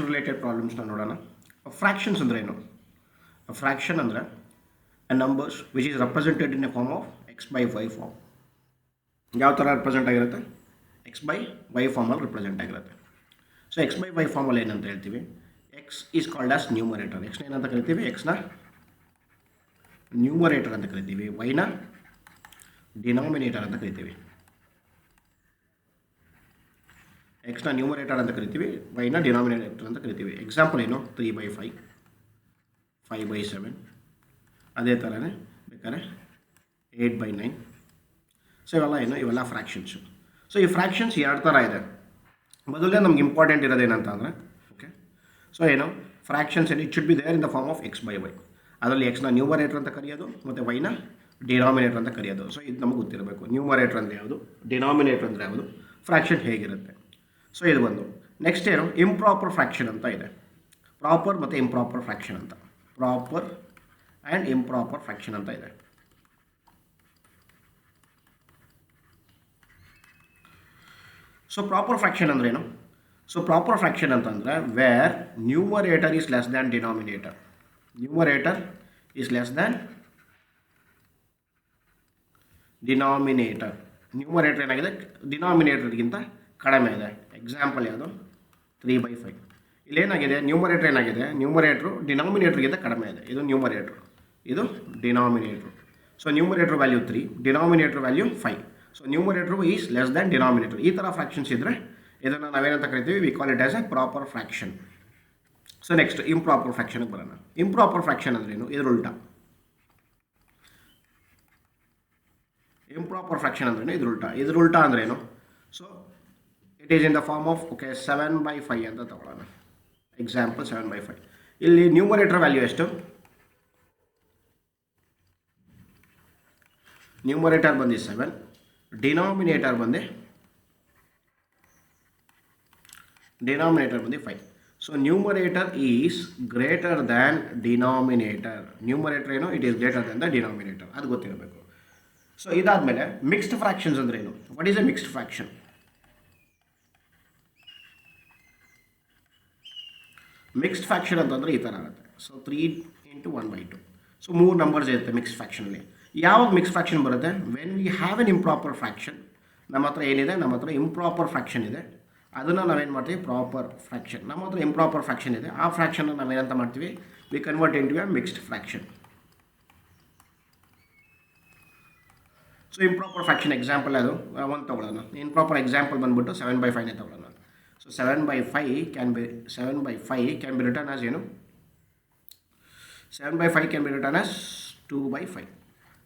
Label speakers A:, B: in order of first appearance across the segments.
A: Related ಪ್ರಾಬ್ಲಮ್ಸ್ನ ನೋಡೋಣ. Fractions ಅಂದರೆ ಏನು? ಫ್ರ್ಯಾಕ್ಷನ್ ಅಂದರೆ numbers which is represented in a form of x by y form. ಯಾವ ಥರ ರೆಪ್ರೆಸೆಂಟ್ ಆಗಿರುತ್ತೆ? ಎಕ್ಸ್ ಬೈ ವೈ ಫಾರ್ಮಲ್ಲಿ ರೆಪ್ರೆಸೆಂಟ್ ಆಗಿರುತ್ತೆ. ಸೊ ಎಕ್ಸ್ ಬೈ ವೈ ಫಾರ್ಮಲ್ಲಿ ಏನಂತ ಹೇಳ್ತೀವಿ? X is called as numerator. ಎಕ್ಸ್ನ ಏನಂತ ಕರಿತೀವಿ? ಎಕ್ಸ್ನ ನ್ಯೂಮರೇಟರ್ ಅಂತ ಕರಿತೀವಿ. ವೈನ ಡಿನಾಮಿನೇಟರ್ ಅಂತ ಕರಿತೀವಿ. ಎಕ್ಸ್ನ ನ್ಯೂಮರೇಟರ್ ಅಂತ ಕರಿತೀವಿ, ವೈನ ಡಿನಾಮಿನೇಟರ್ ಅಂತ ಕರಿತೀವಿ. ಎಕ್ಸಾಂಪಲ್ ಏನು? 3/5, 5/7, ಅದೇ ಥರನೇ ಬೇಕಾದ್ರೆ 8/9. ಸೊ ಇವೆಲ್ಲ ಫ್ರ್ಯಾಕ್ಷನ್ಸು. ಸೊ ಈ ಫ್ರ್ಯಾಕ್ಷನ್ಸ್ ಎರಡು ಥರ ಇದೆ. ಮೊದಲೇ ನಮ್ಗೆ ಇಂಪಾರ್ಟೆಂಟ್ ಇರೋದೇನಂತ ಅಂದರೆ, okay, so fractions it should be there in the form of x by y. ಅದರಲ್ಲಿ ಎಕ್ಸ್ನ ನ್ಯೂಮರೇಟರ್ ಅಂತ ಕರೆಯೋದು ಮತ್ತು ವೈನ ಡಿನಾಮಿನೇಟರ್ ಅಂತ ಕರೆಯೋದು. ಸೊ ಇದು ನಮಗೆ ಗೊತ್ತಿರಬೇಕು. ನ್ಯೂಮರೇಟರ್ ಅಂದರೆ ಯಾವುದು, ಡಿನಾಮಿನೇಟರ್ ಅಂದರೆ ಯಾವುದು, ಫ್ರ್ಯಾಕ್ಷನ್ ಹೇಗಿರುತ್ತೆ. ಸೊ ಇದು ಒಂದು. ನೆಕ್ಸ್ಟ್ ಇಂಪ್ರಾಪರ್ ಫ್ರ್ಯಾಕ್ಷನ್ ಅಂತ ಇದೆ. ಪ್ರಾಪರ್ ಮತ್ತು ಇಂಪ್ರಾಪರ್ ಫ್ರ್ಯಾಕ್ಷನ್ ಅಂತ. ಪ್ರಾಪರ್ ಆ್ಯಂಡ್ ಇಂಪ್ರಾಪರ್ ಫ್ರ್ಯಾಕ್ಷನ್ ಅಂತ ಇದೆ. ಸೊ ಪ್ರಾಪರ್ ಫ್ರ್ಯಾಕ್ಷನ್ ಅಂದ್ರೇನು? ಸೊ ಪ್ರಾಪರ್ ಫ್ರ್ಯಾಕ್ಷನ್ ಅಂತಂದರೆ where numerator is less than denominator. Numerator is less than denominator. Numerator ಏನಾಗಿದೆ? ಡಿನಾಮಿನೇಟರ್ಗಿಂತ ಕಡಿಮೆ ಇದೆ. ಎಕ್ಸಾಂಪಲ್ ಯಾವುದು? 3/5. ಇಲ್ಲೇನಾಗಿದೆ? ನ್ಯೂಮರೇಟರ್ ಏನಾಗಿದೆ? ನ್ಯೂಮರೇಟ್ರು ಡಿನಾಮಿನೇಟರ್ಗಿಂತ ಕಡಿಮೆ ಇದೆ. ಇದು ನ್ಯೂಮರೇಟ್ರು, ಇದು denominator. So numerator value 3, denominator value 5. So numerator is less than denominator. ಈ ಥರ ಫ್ರ್ಯಾಕ್ಷನ್ಸ್ ಇದ್ದರೆ ಇದನ್ನು ನಾವೇನಂತ ಕರಿತೀವಿ? We call it as a proper fraction. So next improper ಫ್ರ್ಯಾಕ್ಷನ್ಗೆ ಬರೋಣ. ಇಂಪ್ರಾಪರ್ ಫ್ರ್ಯಾಕ್ಷನ್ ಅಂದ್ರೇನು? ಇದ್ರ ಉಲ್ಟಾ. ಇಂಪ್ರಾಪರ್ ಫ್ರ್ಯಾಕ್ಷನ್ ಅಂದ್ರೇನು? ಇದ್ರ ಉಲ್ಟಾ ಅಂದ್ರೇನು? So it is in the form of, okay, 7/5 ಅಂತ ತಗೊಳ್ಳೋಣ. ಎಕ್ಸಾಂಪಲ್ 7/5. ಇಲ್ಲಿ ನ್ಯೂಮರೇಟರ್ ವ್ಯಾಲ್ಯೂ ಎಷ್ಟು? ನ್ಯೂಮರೇಟರ್ ಬಂದು 7, ಡಿನಾಮಿನೇಟರ್ ಬಂದು 5. So numerator is greater than denominator. Numerator ಏನು? It is greater than the denominator. ಅದು ಗೊತ್ತಿರಬೇಕು. ಸೊ ಇದಾದಮೇಲೆ ಮಿಕ್ಸ್ಡ್ ಫ್ರ್ಯಾಕ್ಷನ್ಸ್ ಅಂದ್ರೆ ಏನು? What is a mixed fraction? Mixed fraction ಅಂತಂದರೆ ಈ ಥರ ಆಗುತ್ತೆ. ಸೊ 3 × 1/2. ಸೊ 3 ನಂಬರ್ಸ್ ಇರುತ್ತೆ ಮಿಕ್ಸ್ಡ್ ಫ್ರ್ಯಾಕ್ಷನಲ್ಲಿ. ಯಾವಾಗ ಮಿಕ್ಸ್ ಫ್ರ್ಯಾಕ್ಷನ್ ಬರುತ್ತೆ? When we have an improper fraction. ನಮ್ಮ ಹತ್ರ ಏನಿದೆ? ನಮ್ಮ ಹತ್ರ ಇಂಪ್ರಾಪರ್ ಫ್ರ್ಯಾಕ್ಷನ್ ಇದೆ. ಅದನ್ನು ನಾವೇನು ಮಾಡ್ತೀವಿ? Proper fraction. ನಮ್ಮ ಹತ್ರ ಇಂಪ್ರಾಪರ್ ಫ್ರ್ಯಾಕ್ಷನ್ ಇದೆ. ಆ ಫ್ರ್ಯಾಕ್ಷನ್ನ ನಾವೇನಂತ ಮಾಡ್ತೀವಿ? We convert into a mixed fraction. So improper fraction example ಅದು ಒಂದು ತೊಗೊಳ್ಳೋಣ. ಇಂಪ್ರಾಪರ್ ಎಕ್ಸಾಂಪಲ್ ಬಂದುಬಿಟ್ಟು 7/5ನೇ ತೊಗೊಳ್ಳೋಣ. So 7/5 can be written as ಏನು? 7/5 can be written as 2/5.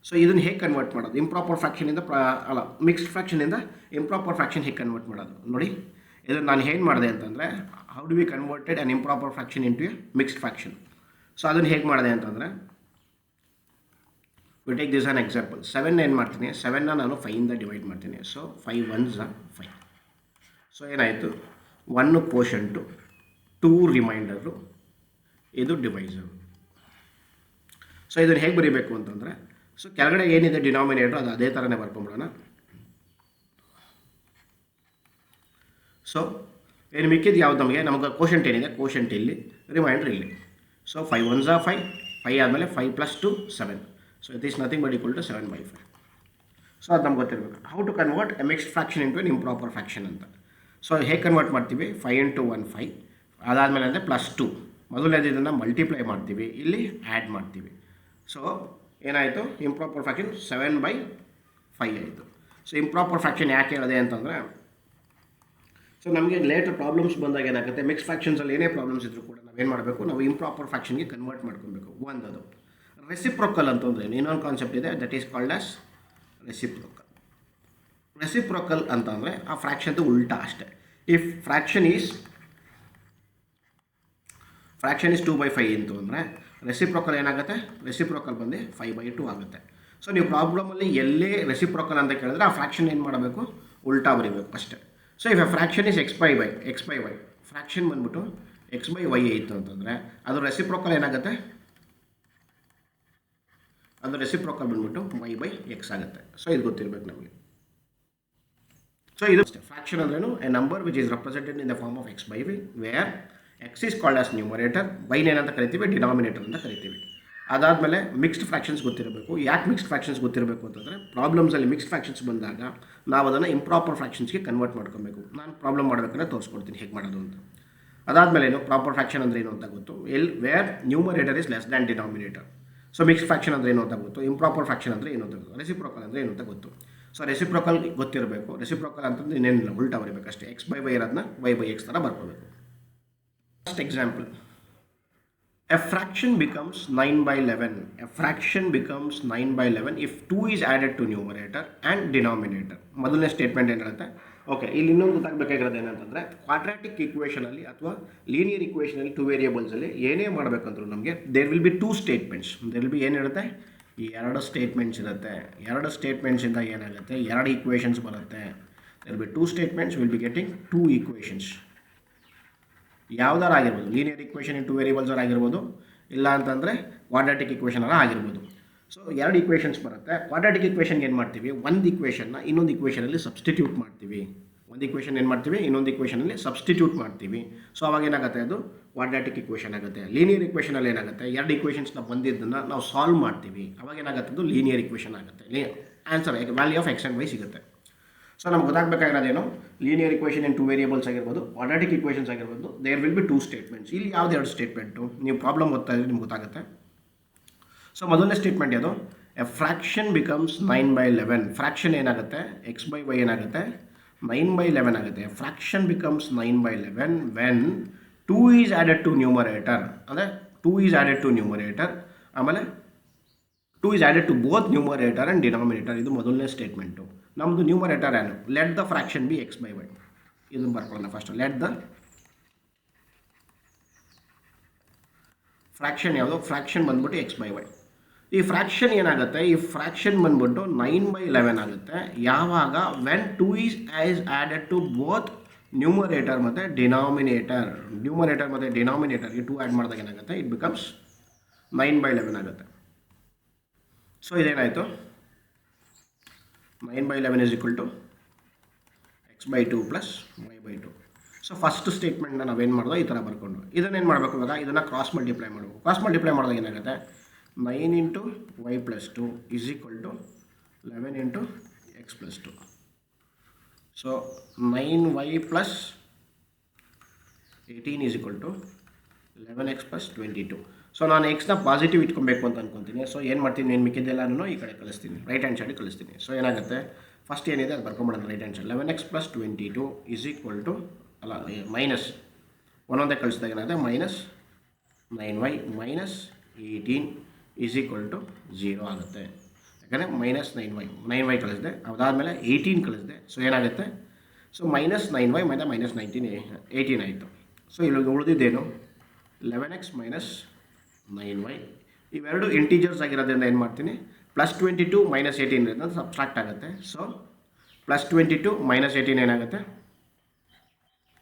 A: So ಇದನ್ನು ಹೇಗೆ ಕನ್ವರ್ಟ್ ಮಾಡೋದು? ಇಂಪ್ರಾಪರ್ ಫ್ರ್ಯಾಕ್ಷನಿಂದ ಮಿಕ್ಸ್ಡ್ ಫ್ರ್ಯಾಕ್ಷನಿಂದ ಇಂಪ್ರಾಪರ್ ಫ್ರ್ಯಾಕ್ಷನ್ ಹೇಗೆ ಕನ್ವರ್ಟ್ ಮಾಡೋದು ನೋಡಿ. ಇದನ್ನು ನಾನು ಏನು ಮಾಡಿದೆ ಅಂತಂದರೆ, how do we converted an improper fraction into A mixed fraction. So ಅದನ್ನು ಹೇಗೆ ಮಾಡಿದೆ ಅಂತಂದರೆ, we take this an example. 7 ಏನು ಮಾಡ್ತೀನಿ? 7ನ ನಾನು 5ಇಂದ ಡಿವೈಡ್ ಮಾಡ್ತೀನಿ. So 5 1s 5. ಸೊ ಏನಾಯಿತು? 1 ಕೋಷಂಟು, 2 ರಿಮೈಂಡರು, ಇದು ಡಿವೈಸರು. ಸೊ ಇದನ್ನು ಹೇಗೆ ಬರೀಬೇಕು ಅಂತಂದರೆ, ಸೊ ಕೆಳಗಡೆ ಏನಿದೆ ಡಿನಾಮಿನೇಟರ್ ಅದು ಅದೇ ಥರನೇ ಬರ್ಕೊಂಬಿಡೋಣ. ಸೊ ಏನು ಮಿಕ್ಕಿದ್ದು ಯಾವ್ದು? ನಮಗೆ ಕೋಷಂಟ್ ಏನಿದೆ? ಕೋಷಂಟ್ ಇಲ್ಲಿ, ರಿಮೈಂಡರ್ ಇಲ್ಲಿ. ಸೊ 5 1s 5, 5 ಆದಮೇಲೆ 5 + 2 7. So it is nothing but equal to 7/5. ಸೊ ಅದು ನಮ್ಗೆ ಗೊತ್ತಿರಬೇಕು. How to convert a mixed fraction into an improper fraction ಅಂತ. ಸೊ ಹೇಗೆ ಕನ್ವರ್ಟ್ ಮಾಡ್ತೀವಿ? 5 × 1 5, ಅದಾದಮೇಲೆ ಅಂದರೆ +2. ಮೊದಲನೇದು ಇದನ್ನು ಮಲ್ಟಿಪ್ಲೈ ಮಾಡ್ತೀವಿ, ಇಲ್ಲಿ ಆ್ಯಡ್ ಮಾಡ್ತೀವಿ. ಸೊ ಏನಾಯಿತು? ಇಂಪ್ರಾಪರ್ ಫ್ರ್ಯಾಕ್ಷನ್ 7/5 ಆಯಿತು. ಸೊ ಇಂಪ್ರಾಪರ್ ಫ್ರ್ಯಾಕ್ಷನ್ ಯಾಕೆ ಹೇಳಿದೆ ಅಂತಂದರೆ, ಸೊ ನಮಗೆ ಲೇಟರ್ ಪ್ರಾಬ್ಲಮ್ಸ್ ಬಂದಾಗ ಏನಾಗುತ್ತೆ? ಮಿಕ್ಸ್ ಫ್ರ್ಯಾಕ್ಷನ್ಸಲ್ಲಿ ಏನೇ ಪ್ರಾಬ್ಲಮ್ಸ್ ಇದ್ದರೂ ಕೂಡ ನಾವೇನು ಮಾಡಬೇಕು? ನಾವು ಇಂಪ್ರಾಪರ್ ಫ್ರ್ಯಾಕ್ಷನ್ಗೆ ಕನ್ವರ್ಟ್ ಮಾಡ್ಕೊಬೇಕು. ಒಂದದು ರೆಸಿಪ್ರೊಕಲ್ ಅಂತಂದರೆ ಇನ್ನೊಂದು ಕಾನ್ಸೆಪ್ಟ್ ಇದೆ, that is called as reciprocal. Reciprocal ಅಂತಂದರೆ ಆ ಫ್ರ್ಯಾಕ್ಷನ್ದು ಉಲ್ಟಾ ಅಷ್ಟೇ. ಇಫ್ ಫ್ರ್ಯಾಕ್ಷನ್ ಈಸ್ 2/5 ಅಂತ ಅಂದರೆ ರೆಸಿಪ್ರೊಕಲ್ ಏನಾಗುತ್ತೆ? ರೆಸಿಪ್ರೊಕಲ್ ಬಂದು 5/2 ಆಗುತ್ತೆ. ಸೊ ನೀವು ಪ್ರಾಬ್ಲಮಲ್ಲಿ ಎಲ್ಲೇ ರೆಸಿಪ್ರೊಕಲ್ ಅಂತ ಕೇಳಿದ್ರೆ ಆ ಫ್ರ್ಯಾಕ್ಷನ್ ಏನು ಮಾಡಬೇಕು? ಉಲ್ಟಾ ಬರೀಬೇಕು ಅಷ್ಟೇ. So if A fraction is x by y, fraction ಬಂದ್ಬಿಟ್ಟು x/y ಇತ್ತು ಅಂತಂದರೆ ಅದು ರೆಸಿಪ್ರೊಕಲ್ ಏನಾಗುತ್ತೆ? ಅದು ರೆಸಿಪ್ರೊಕಲ್ ಬಂದ್ಬಿಟ್ಟು y/x ಆಗುತ್ತೆ. ಸೊ ಇದು ಗೊತ್ತಿರಬೇಕು ನಮಗೆ. So, this fraction is a number which is represented in the form of x by y, where x is called as numerator, ವೈನ ಏನಂತ ಕರಿತೀವಿ, ಡಿನಾಮಿನೇಟರ್ ಅಂತ ಕರಿತೀವಿ. ಅದಾದಮೇಲೆ ಮಿಕ್ಸ್ಡ್ ಫ್ರಾಕ್ಷನ್ಸ್ ಗೊತ್ತಿರಬೇಕು. ಯಾಕೆ ಮಿಕ್ಸ್ಡ್ ಫ್ರಾಕ್ಷನ್ಸ್ ಗೊತ್ತಿರಬೇಕು ಅಂತಂದರೆ ಪ್ರಾಬ್ಲಮ್ಸಲ್ಲಿ ಮಿಕ್ಸ್ಡ್ ಫ್ರಾಕ್ಷನ್ಸ್ ಬಂದಾಗ ನಾವು ಅದನ್ನು ಇಂಪ್ರಾಪರ್ ಫ್ರಾಕ್ಷನ್ಸ್ಗೆ ಕನ್ವರ್ಟ್ ಮಾಡ್ಕೊಬೇಕು. ನಾನು ಪ್ರಾಬ್ಲಮ್ ಮಾಡಬೇಕಾದ್ರೆ ತೋರಿಸ್ಕೊಡ್ತೀನಿ ಹೇಗೆ ಮಾಡೋದು ಅಂತ. ಅದಾದಮೇಲೆ ಏನು ಪ್ರಾಪರ್ ಫ್ರಾಕ್ಷನ್ ಅಂದರೆ ಏನು ಅಂತ ಗೊತ್ತು, where numerator is less than denominator. So mixed fraction ಅಂದರೆ ಏನು ಅಂತ ಗೊತ್ತು, ಇಂಪ್ರಾಪರ್ ಫ್ರಾಕ್ಷನ್ ಅಂದರೆ ಏನು ಅಂತ ಗೊತ್ತು, ರೆಸಿಪ್ರೋಕಲ್ ಅಂದರೆ ಏನು ಅಂತ ಗೊತ್ತು. ಸೊ ರೆಸಿಪ್ರೋಕಲ್ ಗೊತ್ತಿರಬೇಕು. ರೆಸಿಪ್ರೋಕಲ್ ಅಂತಂದ್ರೆ ಇನ್ನೇನಿಲ್ಲ, ಉಲ್ಟಾ ಬರೀಬೇಕಷ್ಟೇ. ಎಕ್ಸ್ ಬೈ ವೈ ಇರೋದನ್ನ ವೈ ಬೈ ಎಕ್ಸ್ ಥರ ಬರ್ಕೋಬೇಕು. First example, a fraction becomes 9 by 11. A fraction becomes 9 by 11 if 2 is added to numerator and denominator. ಮೊದಲನೇ ಸ್ಟೇಟ್ಮೆಂಟ್ ಏನು ಹೇಳುತ್ತೆ, ಓಕೆ, ಇಲ್ಲಿ ಇನ್ನೊಂದು ಗೊತ್ತಾಗಬೇಕಾಗಿರೋದು ಏನಂತಂದರೆ ಕ್ವಾಡ್ರಾಟಿಕ್ ಈಕ್ವೇಷನಲ್ಲಿ ಅಥವಾ ಲೀನಿಯರ್ ಈಕ್ವೇಷನಲ್ಲಿ 2 ವೇರಿಯೇಬಲ್ಸಲ್ಲಿ ಏನೇ ಮಾಡಬೇಕಂದ್ರೂ ನಮಗೆ there will be 2 statements. There will be ಏನಿರುತ್ತೆ, ಈ 2 ಸ್ಟೇಟ್ಮೆಂಟ್ಸ್ ಇರುತ್ತೆ. 2 ಸ್ಟೇಟ್ಮೆಂಟ್ಸಿಂದ ಏನಾಗುತ್ತೆ, 2 ಈಕ್ವೇಷನ್ಸ್ ಬರುತ್ತೆ. There will be 2 statements, will be getting 2 equations. ಯಾವ್ದಾರು ಆಗಿರ್ಬೋದು, ಲೀನಿಯರ್ ಈಕ್ವೇಷನ್ ಇನ್ 2 ವೇರಿಯೇಬಲ್ಸ್ ಆಗಿರ್ಬೋದು, ಇಲ್ಲ ಅಂತಂದರೆ ಕ್ವಾಡ್ರಾಟಿಕ್ ಈಕ್ವೇಷನ್ ಆಗಿರ್ಬೋದು. ಸೊ 2 ಈಕ್ವೇಷನ್ಸ್ ಬರುತ್ತೆ. ಕ್ವಾಡ್ರಾಟಿಕ್ ಈಕ್ವೇಷನ್ಗೆ ಏನು ಮಾಡ್ತೀವಿ, ಒಂದು ಈಕ್ವೇಷನ್ನ ಇನ್ನೊಂದು ಈಕ್ವೇಷನಲ್ಲಿ ಸಬ್ಸ್ಟಿಟ್ಯೂಟ್ ಮಾಡ್ತೀವಿ. ಒಂದು ಈಕ್ವೇಷನ್ ಏನು ಮಾಡ್ತೀವಿ, ಇನ್ನೊಂದು ಈಕ್ವೇಷನಲ್ಲಿ ಸಬ್ಸ್ಟಿಟ್ಯೂಟ್ ಮಾಡ್ತೀವಿ. ಸೊ ಅವಾಗ ಏನಾಗುತ್ತೆ, ಅದು ಕ್ವಾಡ್ರಾಟಿಕ್ ಈಕ್ವೇಷನ್ ಆಗುತ್ತೆ. ಲೀನಿಯರ್ ಈಕ್ವೇಷನಲ್ಲಿ ಏನಾಗುತ್ತೆ, 2 ಈಕ್ವೇಷನ್ಸ್ನ ಬಂದಿದ್ದನ್ನು ನಾವು ಸಾಲ್ವ್ ಮಾಡ್ತೀವಿ. ಅವಾಗ ಏನಾಗುತ್ತೆ, ಅದು ಲೀನಿಯರ್ ಈಕ್ವೇಷನ್ ಆಗುತ್ತೆ. Answer value of x and y ಸಿಗುತ್ತೆ. ಸೊ ನಮ್ಗೆ ಗೊತ್ತಾಗಬೇಕಾಗಿರೋದೇನು, ಲೀನಿಯರ್ ಈಕ್ವೇಷನ್ ಇನ್ 2 ವೇರಿಯೇಬಲ್ಸ್ ಆಗಿರ್ಬೋದು, ಕ್ವಾಡ್ರಾಟಿಕ್ ಈಕ್ವೇಷನ್ಸ್ ಆಗಿರ್ಬೋದು, ದೇರ್ ವಿಲ್ ಬಿ 2 ಸ್ಟೇಟ್ಮೆಂಟ್ಸ್. ಇಲ್ಲಿ ಯಾವ್ದು 2 ಸ್ಟೇಟ್ಮೆಂಟು, ನೀವು ಪ್ರಾಬ್ಲಮ್ ಓದ್ತಾ ಇದ್ರೆ ನಿಮ್ಗೆ ಗೊತ್ತಾಗುತ್ತೆ. ಸೊ ಮೊದಲನೇ ಸ್ಟೇಟ್ಮೆಂಟ್ ಯಾವುದು, a fraction becomes 9 by 11. Fraction ಏನಾಗುತ್ತೆ, ಎಕ್ಸ್ ಬೈ ವೈ ಏನಾಗುತ್ತೆ, 9 by 11 ಆಗುತ್ತೆ. Fraction becomes 9 by 11 when 2 is added to numerator. ಅಂದರೆ 2 ಈಸ್ ಆ್ಯಡೆಡ್ ಟು ನ್ಯೂಮರೇಟರ್, ಆಮೇಲೆ 2 is added to both numerator and denominator. ಇದು ಮೊದಲನೇ ಸ್ಟೇಟ್ಮೆಂಟು. ನಮ್ಮದು ನ್ಯೂಮರೇಟರ್ ಏನು, let the fraction be x by y. ಇದನ್ನು ಬರ್ಕೊಳ್ಳೋಣ ಫಸ್ಟ್. ಲೆಟ್ ದ ಫ್ರಾಕ್ಷನ್ ಯಾವುದು, fraction ಬಂದ್ಬಿಟ್ಟು ಎಕ್ಸ್ ಬೈ ವೈ. ಈ ಫ್ರಾಕ್ಷನ್ ಏನಾಗುತ್ತೆ, ಈ ಫ್ರಾಕ್ಷನ್ ಬಂದ್ಬಿಟ್ಟು 9 by 11 ಆಗುತ್ತೆ ಯಾವಾಗ when 2 is added to both numerator ಮತ್ತು ಡಿನಾಮಿನೇಟರ್. ನ್ಯೂಮರೇಟರ್ ಮತ್ತು ಡಿನಾಮಿನೇಟರ್ಗೆ 2 ಆ್ಯಡ್ ಮಾಡಿದಾಗ ಏನಾಗುತ್ತೆ, ಇಟ್ ಬಿಕಮ್ಸ್ 9 by 11 ಆಗುತ್ತೆ. ಸೊ ಇದೇನಾಯಿತು, 9 by 11 is equal to x by 2 plus y by 2. So first ಸ್ಟೇಟ್ಮೆಂಟ್ನ ನಾವೇನು ಮಾಡೋದು, ಈ ಥರ ಬರ್ಕೊಂಡು ಇದನ್ನೇನು ಮಾಡಬೇಕು, ಇವಾಗ ಇದನ್ನು ಕ್ರಾಸ್ ಮಲ್ಟಿಪ್ಲೈ ಮಾಡಬೇಕು. ಕ್ರಾಸ್ ಮಲ್ಟಿಪ್ಲೈ ಮಾಡಿದಾಗ ಏನಾಗುತ್ತೆ, 9 into y plus 2 is equal to 11 into x plus 2. So 9y plus 18 is equal to 11x plus 22. So ನಾನು ಎಕ್ಸ್ನ ಪಾಸಿಟಿವ್ ಇಟ್ಕೊಬೇಕು ಅಂತ ಅನ್ಕೊತೀನಿ. ಸೊ ಏನು ಮಾಡ್ತೀನಿ, ನಾನು ಮಿಕ್ಕಿದ್ದೆಲ್ಲನೂ ಈ ಕಡೆ ಕಳಿಸ್ತೀನಿ, ರೈಟ್ ಹ್ಯಾಂಡ್ ಸೈಡಿಗೆ ಕಳಿಸ್ತೀನಿ. ಸೊ ಏನಾಗುತ್ತೆ, ಫಸ್ಟ್ ಏನಿದೆ ಅದು ಬರ್ಕೊಂಬಿಡೋಣ right hand side. 11x plus 22 is equal to minus ಒಂದೊಂದೇ ಕಳಿಸಿದಾಗ ಏನಾಗುತ್ತೆ, minus 9y minus 18 is equal to 0 ಆಗುತ್ತೆ. ಯಾಕಂದರೆ -9y ಕಳಿಸಿದೆ, ಅದಾದಮೇಲೆ 18 ಕಳಿಸಿದೆ. ಸೊ ಏನಾಗುತ್ತೆ, ಸೊ -9y ಮತ್ತು -18 ಆಯಿತು. ಸೊ ಇಲ್ಲಿ ಉಳಿದಿದ್ದೇನು, 11x minus 9y. ಇವೆರಡು ಇಂಟೀಜರ್ಸ್ ಆಗಿರೋದ್ರಿಂದ ಏನು ಮಾಡ್ತೀನಿ, +22 -18 ಇರೋದ್ರಿಂದ ಸಬ್ಸ್ಟ್ರಾಕ್ಟ್ ಆಗುತ್ತೆ. ಸೊ +22 -18 ಏನಾಗುತ್ತೆ,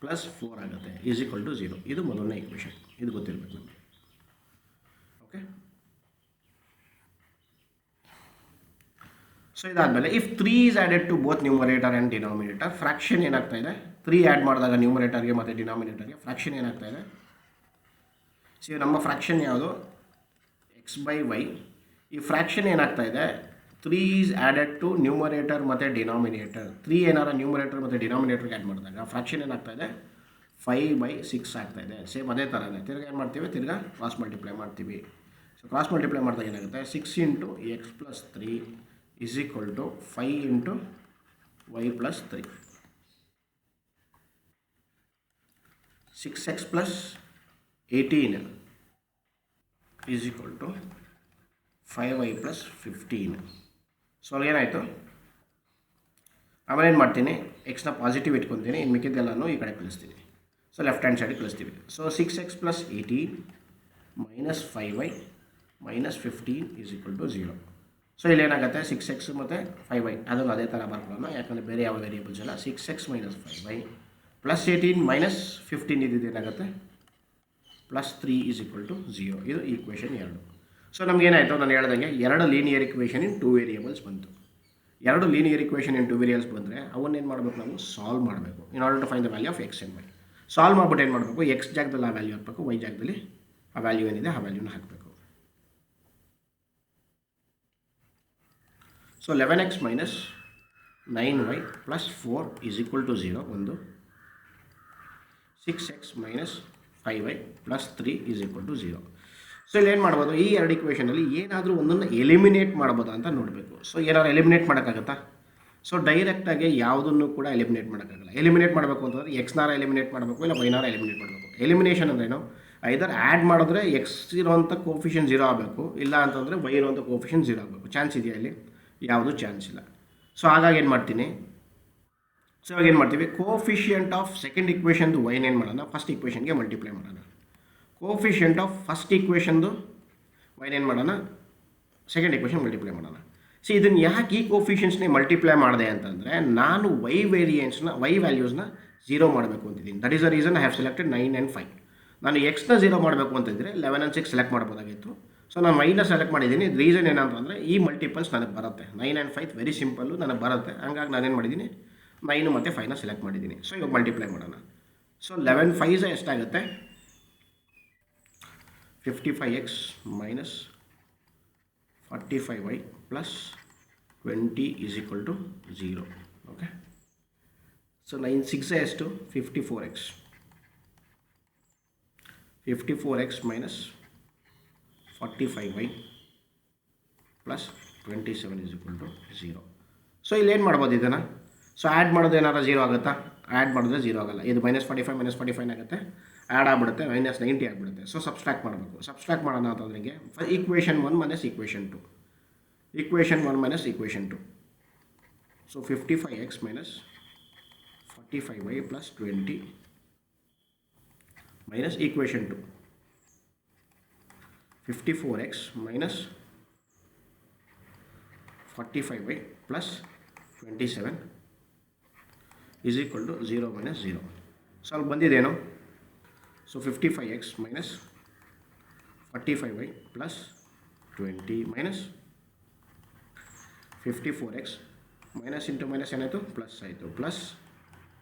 A: +4 ಆಗುತ್ತೆ, ಈಸ್ ಈಕ್ವಲ್ ಟು 0. ಇದು ಮೊದಲನೇ ಈಕ್ವೇಷನ್, ಇದು ಗೊತ್ತಿರಬೇಕು ನಮಗೆ. ಓಕೆ, ಸೊ ಇದಾದಮೇಲೆ if 3 is added to both numerator and denominator, fraction ಏನಾಗ್ತಾ ಇದೆ, 3 ಆ್ಯಡ್ ಮಾಡಿದಾಗ ನ್ಯೂಮರೇಟರ್ಗೆ ಮತ್ತು ಡಿನಾಮಿನೇಟರ್ಗೆ ಫ್ರಾಕ್ಷನ್ ಏನಾಗ್ತಾ ಇದೆ. ಸೊ ನಮ್ಮ ಫ್ರಾಕ್ಷನ್ ಯಾವುದು, ಎಕ್ಸ್ ಬೈ ವೈ. ಈ ಫ್ರಾಕ್ಷನ್ ಏನಾಗ್ತಾ ಇದೆ, 3 ಈಸ್ ಆ್ಯಡೆಡ್ ಟು ನ್ಯೂಮರೇಟರ್ ಮತ್ತು ಡಿನಾಮಿನೇಟರ್. 3 ಏನಾರ ನ್ಯೂಮರೇಟರ್ ಮತ್ತು ಡಿನಾಮಿನೇಟರ್ಗೆ ಆ್ಯಡ್ ಮಾಡಿದಾಗ ಫ್ರಾಕ್ಷನ್ ಏನಾಗ್ತಾ ಇದೆ, 5/6 ಆಗ್ತಾ ಇದೆ. ಸೇಮ್ ಅದೇ ಥರನೇ ತಿರ್ಗಿ ಏನು ಮಾಡ್ತೀವಿ, ತಿರ್ಗಿ ಕ್ರಾಸ್ ಮಲ್ಟಿಪ್ಲೈ ಮಾಡ್ತೀವಿ. ಸೊ ಕ್ರಾಸ್ ಮಲ್ಟಿಪ್ಲೈ ಮಾಡಿದಾಗ ಏನಾಗುತ್ತೆ, 6 into x plus 3 is equal to 5 into y plus 3. 6x plus 18 is equal to 5y plus 15. So ಏನಾಯಿತು, ಆಮೇಲೆ ಏನು ಮಾಡ್ತೀನಿ, ಎಕ್ಸ್ನ ಪಾಸಿಟಿವ್ ಇಟ್ಕೊತೀನಿ, ಇನ್ನು ಮಿಕ್ಕಿದ್ದೆಲ್ಲನೂ ಈ ಕಡೆ ಕಳಿಸ್ತೀನಿ. ಸೊ ಲೆಫ್ಟ್ ಹ್ಯಾಂಡ್ ಸೈಡಿಗೆ ಕಳಿಸ್ತೀವಿ. So 6x plus 18 minus 5y minus 15 is equal to 0. So ಇಲ್ಲಿ ಏನಾಗುತ್ತೆ, 6x ಮತ್ತು 5y ಅದನ್ನು ಅದೇ ಥರ ಬರ್ಕೊಳ್ಳೋಣ, ಯಾಕಂದರೆ ಬೇರೆ ಯಾವ ವೇರಿಯೇಬಲ್ಸ್ ಇಲ್ಲ. 6x minus 5y plus 18 minus 15 ಇದೇನಾಗುತ್ತೆ, +3 is equal to 0. ಇದು ಈಕ್ವೇಷನ್ 2. ಸೊ ನಮಗೇನಾಯಿತು, ನಾನು ಹೇಳ್ದಂಗೆ 2 ಲೀನಿಯರ್ ಇಕ್ವೇಷನ್ ಇನ್ 2 ವೇರಿಯೇಬಲ್ಸ್ ಬಂತು. 2 ಲೀನಿಯರ್ ಇಕ್ವೇಷನ್ ಇನ್ 2 ವೇರಿಯೇಬಲ್ಸ್ ಬಂದರೆ ಅವನ್ನೇನು ಮಾಡಬೇಕು, ನಾವು ಸಾಲ್ವ್ ಮಾಡಬೇಕು in order to find the value of x and y. Solve ಮಾಡ್ಬಿಟ್ಟು ಏನು ಮಾಡಬೇಕು, ಎಕ್ಸ್ ಜಾಗದಲ್ಲಿ ಆ ವ್ಯಾಲ್ಯೂ ಹಾಕಬೇಕು, ವೈ ಜಾಗದಲ್ಲಿ ಆ ವ್ಯಾಲ್ಯೂ ಏನಿದೆ ಆ ವ್ಯಾಲ್ಯೂನ ಹಾಕಬೇಕು. So 11x minus 9y plus 4 is equal to 0 ಒಂದು, 6x minus 5y plus 3 is equal to 0. So ಇಲ್ಲಿ ಏನು ಮಾಡ್ಬೋದು, ಈ ಎರಡು ಇಕ್ವೇಷನಲ್ಲಿ ಏನಾದರೂ ಒಂದನ್ನು ಎಲಿಮಿನೇಟ್ ಮಾಡ್ಬೋದಾ ಅಂತ ನೋಡಬೇಕು. ಸೊ ಏನಾದ್ರು ಎಲಿಮಿನೇಟ್ ಮಾಡೋಕ್ಕಾಗತ್ತಾ? ಸೊ ಡೈರೆಕ್ಟಾಗಿ ಯಾವುದನ್ನು ಕೂಡ ಎಲಿಮಿನೇಟ್ ಮಾಡೋಕ್ಕಾಗಲ್ಲ. ಎಲಿಮಿನೇಟ್ ಮಾಡಬೇಕು ಅಂತಂದರೆ ಎಕ್ಸ್ನಾರ ಎಲಿಮಿನೇಟ್ ಮಾಡಬೇಕು, ಇಲ್ಲ ವೈನಾರ ಎಲಿಮಿನೇಟ್ ಮಾಡಬೇಕು. ಎಲಿಮಿನೇಷನ್ ಅಂದ್ರೇನು, ಐದರ್ ಆ್ಯಡ್ ಮಾಡಿದ್ರೆ ಎಕ್ಸ್ ಇರೋವಂಥ ಕೋಫಿಷಿಯನ್ 0 ಆಗಬೇಕು, ಇಲ್ಲ ಅಂತಂದರೆ ವೈ ಇರೋವಂಥ ಕೋಫಿಷಿಯನ್ 0 ಆಗಬೇಕು. ಚಾನ್ಸ್ ಇದೆಯಾ ಇಲ್ಲಿ? ಯಾವುದೂ ಚಾನ್ಸ್ ಇಲ್ಲ. ಸೊ ಹಾಗಾಗಿ ಏನು ಮಾಡ್ತೀನಿ, ಸೊ ಇವಾಗ ಏನು ಮಾಡ್ತೀವಿ, ಕೋಫಿಷಿಯಂಟ್ ಆಫ್ ಸೆಕೆಂಡ್ ಇಕ್ವೇಷನ್ದು ವೈನ್ ಏನು ಮಾಡೋಣ, ಫಸ್ಟ್ ಇಕ್ವೇಷನ್ಗೆ ಮಲ್ಟಿಪ್ಲೈ ಮಾಡೋಣ. ಕೋಫಿಷಿಯಂಟ್ ಆಫ್ ಫಸ್ಟ್ ಇಕ್ವೇಷನ್ದು ವೈನ್ ಏನು ಮಾಡೋಣ, ಸೆಕೆಂಡ್ ಇಕ್ವೇಷನ್ ಮಲ್ಟಿಪ್ಲೈ ಮಾಡೋಣ. ಸೊ ಇದನ್ನು ಯಾಕೆ ಈ ಕೋಫಿಷಿಯನ್ಸ್ನೇ ಮಲ್ಟಿಪ್ಲೈ ಮಾಡಿದೆ ಅಂತಂದರೆ, ನಾನು ವೈ ವೇರಿಯನ್ಸ್ನ ವೈ ವ್ಯಾಲ್ಯೂಸ್ನ 0 ಮಾಡಬೇಕು ಅಂತಿದ್ದೀನಿ. That is the reason I have selected 9 and 5. ನಾನು ಎಕ್ಸ್ನ 0 ಮಾಡಬೇಕು ಅಂತಂದರೆ 11 and 6 ಸೆಲೆಕ್ಟ್ ಮಾಡ್ಬೋದಾಗಿತ್ತು. ಸೊ ನಾನು ವೈನ ಸೆಲೆಕ್ಟ್ ಮಾಡಿದ್ದೀನಿ. ರೀಸನ್ ಏನಂತಂದರೆ ಈ ಮಲ್ಟಿಪಲ್ಸ್ ನನಗೆ ಬರುತ್ತೆ, 9 and 5 ವೆರಿ ಸಿಂಪಲ್ಲು ನನಗೆ ಬರುತ್ತೆ. ಹಂಗಾಗಿ ನಾನೇನು ಮಾಡಿದ್ದೀನಿ, 9 ಮತ್ತು 5ನ ಸೆಲೆಕ್ಟ್ ಮಾಡಿದ್ದೀನಿ. ಸೊ ಇವಾಗ ಮಲ್ಟಿಪ್ಲೈ ಮಾಡೋಣ. ಸೊ 11 5 ಎಷ್ಟಾಗುತ್ತೆ, 55x minus 45y plus 20 is equal to 0. Okay, so 9 6 ಎಷ್ಟು, 54x minus 45y plus 27 is equal to 0. So ಇಲ್ಲಿ ಏನು ಮಾಡ್ಬೋದು ಇದನ್ನು, ಸೊ ಆ್ಯಡ್ ಮಾಡೋದು ಏನಾರು 0 ಆಗುತ್ತಾ? ಆ್ಯಡ್ ಮಾಡಿದ್ರೆ 0 ಆಗೋಲ್ಲ. ಇದು -45 ಆಗುತ್ತೆ, ಆ್ಯಡ್ ಆಗಿಬಿಡುತ್ತೆ, -90 ಆಗಿಬಿಡುತ್ತೆ. ಸೊ ಸಬ್ಸ್ಟ್ರಾಕ್ಟ್ ಮಾಡಬೇಕು. ಸಬ್ಸ್ಟ್ರಾಕ್ಟ್ ಮಾಡೋಣ ಅಂತಂದ್ರೆ equation 1 minus equation 2, equation 1 minus equation 2. So 55x minus 45y plus 20 minus equation 2, 54x minus 45y plus 27 is equal to 0 minus 0. So ಅಲ್ಲಿ ಬಂದಿದ್ದೇನು, so 55x minus 45y plus 20 minus 54x minus into minus ಏನಾಯಿತು, plus ಆಯಿತು, plus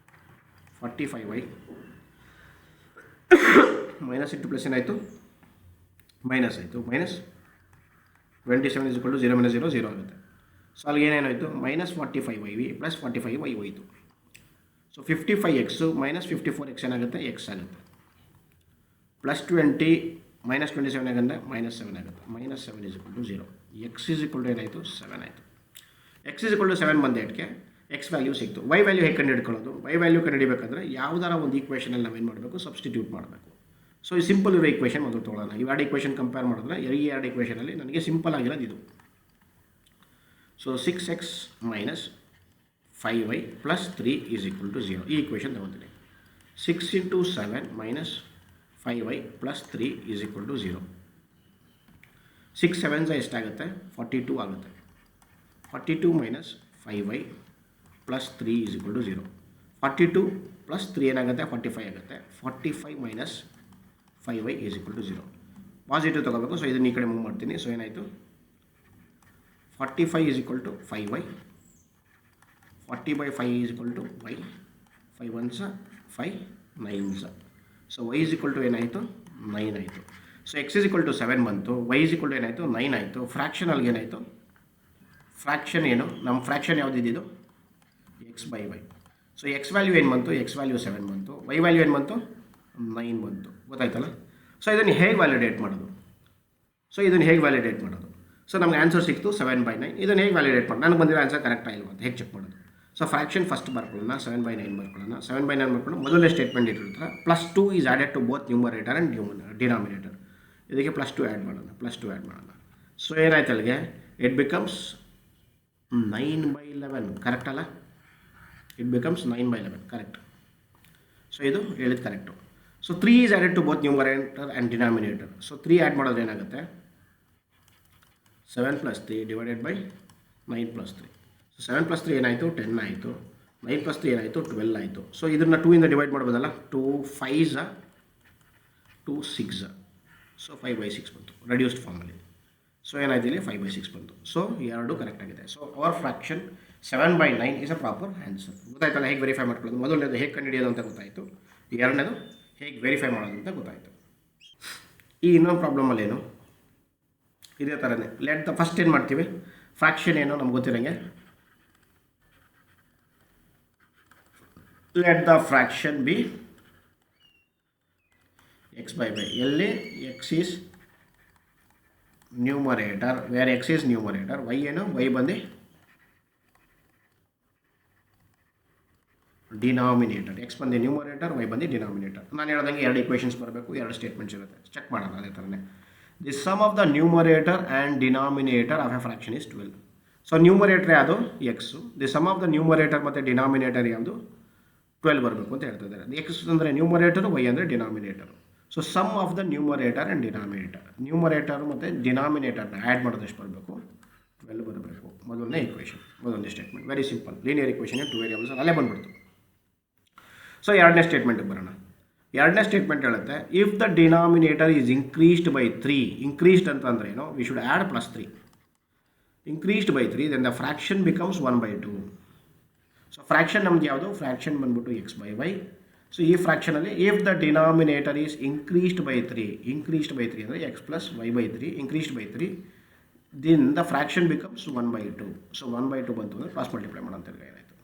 A: 45y minus into plus ಏನಾಯಿತು, minus ಆಯಿತು, minus 27 is equal to 0 minus 0 0 ಆಗುತ್ತೆ. So ಅಲ್ಲಿಗೆ ಏನೇನಾಯಿತು, minus 45y plus 45y ಹೋಯಿತು. So 55x minus 54x ಏನಾಗುತ್ತೆ, X ಆಗುತ್ತೆ, plus 20 minus 27 ಆಗುತ್ತೆ, -7 ಆಗುತ್ತೆ, -7 is equal to 0. X is equal to ಏನಾಯಿತು, 7 ಆಯಿತು. ಎಕ್ಸ್ ಈಸ್ ಈಕ್ವಲ್ ಟು 7 ಬಂದೇಟ್ಗೆ ಎಕ್ಸ್ ವ್ಯಾಲ್ಯೂ ಸಿಕ್ತು. ವೈ ವ್ಯಾಲ್ಯೂ ಹೇಗೆ ಕಂಡು ಹಿಡ್ಕೊಳ್ಳೋದು, ವೈ ವ್ಯಾಲ್ಯೂ ಕಂಡು ಹಿಡಿಬೇಕಾದ್ರೆ ಯಾವುದಾರ ಒಂದು ಈಕ್ವೇಷನಲ್ಲಿ ನಾವೇನು ಮಾಡಬೇಕು, ಸಬ್ಸ್ಟಿಟ್ಯೂಟ್ ಮಾಡಬೇಕು. ಸೊ ಈ ಸಿಂಪಲ್ ಇರೋ ಈಕ್ವೇಷನ್ ಮೊದಲು ತೊಗೊಳ್ಳೋಣ. ಇವೆರಡು ಈಕ್ವೇಷನ್ ಕಂಪೇರ್ ಮಾಡಿದ್ರೆ ಈ ಎರಡು ಈಕ್ವೇಷನಲ್ಲಿ ನನಗೆ ಸಿಂಪಲ್ ಆಗಿರೋದು ಇದು. So 6x minus 5y plus 3 is equal to 0. ಈ ಈಕ್ವೇಷನ್ ತೊಗೊತೀನಿ. 6 into 7 minus 5y plus 3 is equal to 0. 6 7 ಎಷ್ಟಾಗುತ್ತೆ, 42 ಆಗುತ್ತೆ. 42 minus 5y plus 3 is equal to 0. 42 plus 3 ಏನಾಗುತ್ತೆ, 45 ಆಗುತ್ತೆ. 45 minus 5y is equal to 0. Positive ತೊಗೋಬೇಕು. ಸೊ ಇದನ್ನು ಈ ಕಡೆ ಮೂವ್ ಮಾಡ್ತೀನಿ. ಸೊ ಏನಾಯಿತು, 45 is equal to 5y, 40/5 is equal to y, 5 1s 5 9s. So y is equal to ಏನಾಯಿತು, 9 ಆಯಿತು. So x is equal to 7 ಬಂತು, y ಈಸ್ ಈಕ್ವಲ್ ಟು ಏನಾಯಿತು, 9 ಆಯಿತು. ಫ್ರ್ಯಾಕ್ಷನಲ್ಗೆ ಏನಾಯಿತು, ಫ್ರ್ಯಾಕ್ಷನ್ ಏನು, ನಮ್ಮ ಫ್ರ್ಯಾಕ್ಷನ್ ಯಾವುದಿದ್ದು, x/y. ಸೊ ಎಕ್ಸ್ ವ್ಯಾಲ್ಯೂ ಏನು ಬಂತು, ಎಕ್ಸ್ ವ್ಯಾಲ್ಯೂ 7 ಬಂತು, y ವ್ಯಾಲ್ಯೂ ಏನು ಬಂತು, 9 ಬಂತು. ಗೊತ್ತಾಯ್ತಲ್ಲ. ಸೊ ಇದನ್ನು ಹೇಗೆ ವ್ಯಾಲಿಡೇಟ್ ಮಾಡೋದು, ಸೊ ನಮ್ಗೆ ಆನ್ಸರ್ ಸಿಕ್ತು 7/9. ಇದನ್ನು ಹೇಗೆ ವ್ಯಾಲಿಡೇಟ್ ಮಾಡೋದು, ನನಗೆ ಬಂದಿರೋ ಆನ್ಸರ್ ಕರೆಕ್ಟ್ ಆಗಿಲ್ವ ಅಂತ ಹೇಗೆ ಚೆಕ್ ಮಾಡೋದು. ಸೊ ಫ್ರ್ಯಾಕ್ಷನ್ ಫಸ್ಟ್ ಬರ್ಕೊಳ್ಳೋಣ, 7/9 ಬರ್ಕೊಳ್ಳೋಣ. 7/9 ಬರ್ಕೊಂಡು ಮೊದಲನೇ ಸ್ಟೇಟ್ಮೆಂಟ್ ಇಟ್ಟಿರ್ತಾರೆ, +2 is added to both numerator and denominator. ಇದಕ್ಕೆ +2 ಆ್ಯಡ್ ಮಾಡೋಣ. ಸೊ ಏನಾಯ್ತು ಅಲ್ಲಿಗೆ, ಇಟ್ ಬಿಕಮ್ಸ್ 9/11. ಕರೆಕ್ಟ್ ಅಲ್ಲ, ಇಟ್ ಬಿಕಮ್ಸ್ 9/11 ಕರೆಕ್ಟ್. ಸೊ ಇದು ಹೇಳಿದ correct. So 3 is added to both numerator and denominator. So 3 add ಮಾಡೋದ್ರೆ ಏನಾಗುತ್ತೆ, 7 + 3 ಡಿವೈಡೆಡ್ ಬೈ 9 + 3. ಸೊ 7 + 3 ಏನಾಯಿತು, 10 ಆಯಿತು. 9 + 3 ಏನಾಯಿತು, 12 ಆಯಿತು. ಸೊ ಇದನ್ನು 2 ಇಂದ ಡಿವೈಡ್ ಮಾಡ್ಬೋದಲ್ಲ, 2 5s 2 6s. ಸೊ 5/6 ಬಂತು ರೆಡ್ಯೂಸ್ಡ್ ಫಾರ್ಮಲ್ಲಿ. ಸೊ ಏನಾಯ್ತು ಇಲ್ಲಿ 5/6 ಬಂತು. ಸೊ ಎರಡು ಕರೆಕ್ಟ್ ಆಗಿದೆ. So our fraction 7/9 is a proper answer. ಗೊತ್ತಾಯ್ತಲ್ಲ ಹೇಗೆ ವೆರಿಫೈ ಮಾಡ್ಕೊಳ್ಳೋದು, ಮೊದಲನೇದು ಹೇಗೆ ಕಂಡುಹಿಡಿಯೋದು ಅಂತ ಗೊತ್ತಾಯಿತು. ಎರಡನೇದು ಹೇಗೆ ವೆರಿಫೈ ಮಾಡೋದು ಅಂತ ಗೊತ್ತಾಯಿತು. ಈ ಇನ್ನೊಂದು ಪ್ರಾಬ್ಲಮಲ್ಲಿ ಏನು ಇದೇ ಥರನೇ ಲೆಟ್ ದ ಫಸ್ಟ್ ಏನು ಮಾಡ್ತೀವಿ, ಫ್ರಾಕ್ಷನ್ ಏನೋ ನಮ್ಗೆ ಗೊತ್ತಿರೋಂಗೆ let the fraction be x by y. ಎಲ್ಲಿ x is numerator, where x is numerator, y ಏನು y ಬಂದು ಡಿನಾಮಿನೇಟರ್. x ಬಂದು ನ್ಯೂಮರೇಟರ್, y ಬಂದು ಡಿನಾಮಿನೇಟರ್. ನಾನು ಹೇಳ್ದಂಗೆ ಎರಡು ಇಕ್ವೇಷನ್ಸ್ ಬರಬೇಕು, ಎರಡು ಸ್ಟೇಟ್ಮೆಂಟ್ಸ್ ಇರುತ್ತೆ. ಚೆಕ್ ಮಾಡೋಣ ಅದೇ ಥರನೇ. The sum of the numerator and denominator of a fraction is 12. So numerator ಯಾವುದು x, the sum of the numerator ಮತ್ತು ಡಿನಾಮಿನೇಟರ್ ಯಾವುದು 12 ಬರಬೇಕು ಅಂತ ಹೇಳ್ತಿದ್ದಾರೆ. ಎಕ್ಸ್ ಅಂದರೆ ನ್ಯೂಮರೇಟರು, ವೈ ಅಂದರೆ denominator. So sum of the numerator and denominator, numerator ಮತ್ತು ಡಿನಾಮಿನೇಟರ್ನ ಆ್ಯಡ್ ಮಾಡೋದು ಎಷ್ಟು ಬರಬೇಕು, 12 ಬರಬೇಕು. ಮೊದಲನೇ ಇಕ್ವೇಷನ್, ಮೊದಲನೇ statement very simple, linear equation 2 variables ಅಲ್ಲೇ ಬಂದ್ಬಿಡ್ತು. ಸೊ ಎರಡನೇ ಸ್ಟೇಟ್ಮೆಂಟಿಗೆ ಬರೋಣ. ಎರಡನೇ ಸ್ಟೇಟ್ಮೆಂಟ್ ಹೇಳುತ್ತೆ if the denominator is increased by 3, increased ಅಂತಂದ್ರೆ ಏನು, we should add +3, increased by 3 then the fraction becomes 1/2. So fraction ನಮ್ಗೆ ಯಾವುದು, ಫ್ರಾಕ್ಷನ್ ಬಂದ್ಬಿಟ್ಟು x/y. ಸೊ ಈ ಫ್ರಾಕ್ಷನಲ್ಲಿ if the denominator is increased by 3, increased by 3 ಅಂದರೆ x + y/3, increased by 3 then the fraction becomes 1/2. So 1/2 ಬಂತು ಅಂದರೆ cross multiply ಮಾಡೋಂಥ ಏನಾಯಿತು.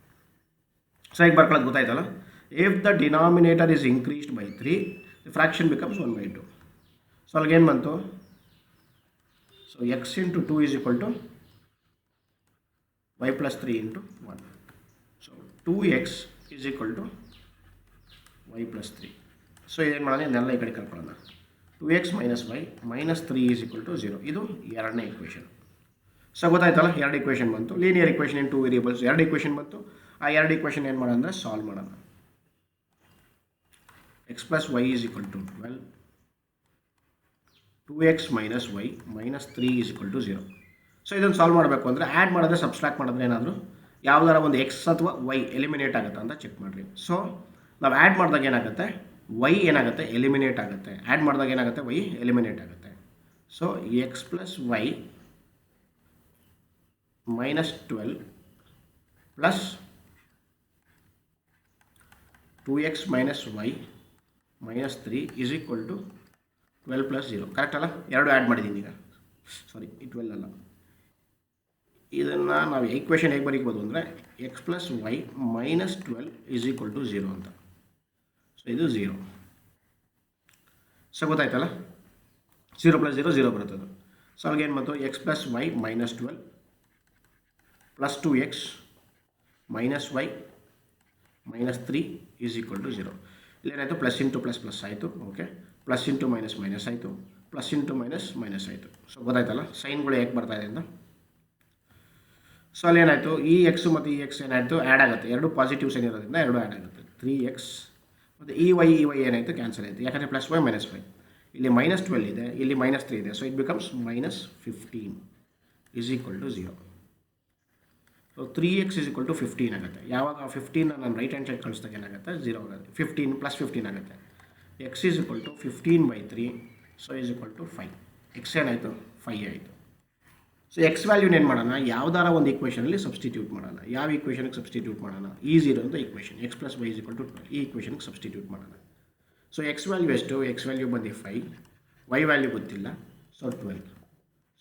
A: ಸೊ ಈಗ ಬರ್ಕೊಳ್ಳೋದು ಗೊತ್ತಾಯ್ತಲ್ಲ, if the denominator is increased by 3 the fraction becomes 1/2. So ಅಲ್ಲಿಗೇನು ಬಂತು, so x × 2 = y + 3 × 1. So 2x = y + 3. So ಇದೇನು ಮಾಡೋಣ, ಇದನ್ನೆಲ್ಲ ಈ ಕಡೆ ಕರ್ಕೊಳ್ಳೋಣ. 2x - y - 3 = 0. ಇದು ಎರಡನೇ ಇಕ್ವೇಷನ್. ಸೊ ಗೊತ್ತಾಯ್ತಲ್ಲ, ಎರಡು ಇಕ್ವೇಷನ್ ಬಂತು. ಲೀನಿಯರ್ ಇಕ್ವೇಷನ್ ಇನ್ 2 ವೇರಿಯಬಲ್ಸ್ ಎರಡು ಇಕ್ವೇಷನ್ ಬಂತು. ಆ ಎರಡು ಇಕ್ವೇಷನ್ ಏನು ಮಾಡೋಣ ಅಂದರೆ ಸಾಲ್ವ್ ಮಾಡೋಣ. x + y = 12, 2x - y - 3 = 0. So ಇದನ್ನು ಸಾಲ್ವ್ ಮಾಡಬೇಕು ಅಂದರೆ ಆ್ಯಡ್ ಮಾಡಿದ್ರೆ ಸಬ್ಸ್ಟ್ರಾಕ್ಟ್ ಮಾಡಿದ್ರೆ ಏನಾದರೂ ಯಾವುದಾರ ಒಂದು x ಅಥವಾ y ಎಲಿಮಿನೇಟ್ ಆಗುತ್ತೆ ಅಂತ ಚೆಕ್ ಮಾಡಿರಿ. ಸೊ ನಾವು ಆ್ಯಡ್ ಮಾಡಿದಾಗ ಏನಾಗುತ್ತೆ, y ಏನಾಗುತ್ತೆ ಎಲಿಮಿನೇಟ್ ಆಗುತ್ತೆ. ಆ್ಯಡ್ ಮಾಡಿದಾಗ ಏನಾಗುತ್ತೆ, y ಎಲಿಮಿನೇಟ್ ಆಗುತ್ತೆ. So x + y - 12 plus 2x - y - 3 = 12 + 0. Correct ಅಲ್ಲ, ಎರಡು ಆ್ಯಡ್ ಮಾಡಿದ್ದೀನಿ ಈಗ. ಸಾರಿ, 12 ಅಲ್ಲ. ಇದನ್ನು ನಾವು ಈಕ್ವೇಷನ್ ಹೇಗೆ ಬರೀಬೋದು ಅಂದರೆ x + y - 12 = 0 ಅಂತ. ಸೊ ಇದು 0. ಸೊ ಗೊತ್ತಾಯ್ತಲ್ಲ, 0 + 0 0 ಬರುತ್ತದೆ. ಸೊ ಅಲ್ಲಿಗೇನು ಬಂತು, x + y - 12 plus 2x - y - 3 = 0. ಇಲ್ಲೇನಾಯಿತು, ಪ್ಲಸ್ ಇಂಟು ಪ್ಲಸ್ ಪ್ಲಸ್ ಆಯಿತು. Okay, plus into minus minus ಆಯಿತು, ಪ್ಲಸ್ ಇಂಟು ಮೈನಸ್ ಮೈನಸ್ ಆಯಿತು. ಸೊ ಗೊತ್ತಾಯ್ತಲ್ಲ ಸೈನ್ಗಳು ಹೇಗೆ ಬರ್ತಾ ಇದೆ ಅಂತ. ಸೊ ಅಲ್ಲೇನಾಯಿತು, ಈ ಎಕ್ಸು ಮತ್ತು ಈ ಎಕ್ಸ್ ಏನಾಯಿತು ಆ್ಯಡ್ ಆಗುತ್ತೆ. ಎರಡು ಪಾಸಿಟಿವ್ ಸೈನ್ ಇರೋದ್ರಿಂದ ಎರಡು ಆ್ಯಡ್ ಆಗುತ್ತೆ. 3x ಮತ್ತು ಈ ವೈ ಏನಾಯಿತು ಕ್ಯಾನ್ಸಲ್ ಆಯಿತು, ಯಾಕಂದರೆ +y - 5 ಇಲ್ಲಿ -12 ಇದೆ, ಇಲ್ಲಿ -3 ಇದೆ. So it becomes -15 = 0. So 3x = 15 ಆಗುತ್ತೆ. ಯಾವಾಗ 15 ನಾನು ರೈಟ್ ಹ್ಯಾಂಡ್ ಸೈಡ್ ಕಳಿಸಿದಾಗ ಏನಾಗುತ್ತೆ, 0 ಆಗುತ್ತೆ. 15 + 15 ಆಗುತ್ತೆ. x = 15/3. ಸೊ = 5. x ಏನಾಯಿತು, 5 ಆಯಿತು. ಸೊ ಎಕ್ಸ್ ವ್ಯಾಲ್ಯೂನ ಏನು ಮಾಡೋಣ, ಯಾವುದಾರ ಒಂದು ಇಕ್ವೇಷನಲ್ಲಿ ಸಬ್ಸ್ಟಿಟ್ಯೂಟ್ ಮಾಡೋಣ. ಯಾವ ಇಕ್ವೇಷನ್ಗೆ ಸಬ್ಸ್ಟಿಟ್ಯೂಟ್ ಮಾಡೋಣ, ಈಸಿ ಇರೋಂಥ ಇಕ್ವೇಷನ್ x + y = 12. ಈ ಇಕ್ವೇಷನ್ಗೆ ಸಬ್ಸ್ಟಿಟ್ಯೂಟ್ ಮಾಡೋಣ. ಸೊ ಎಕ್ಸ್ ವ್ಯಾಲ್ಯೂ ಎಷ್ಟು, ಎಕ್ಸ್ ವ್ಯಾಲ್ಯೂ ಬಂದು 5, y ವ್ಯಾಲ್ಯೂ ಗೊತ್ತಿಲ್ಲ. ಸೊ 12.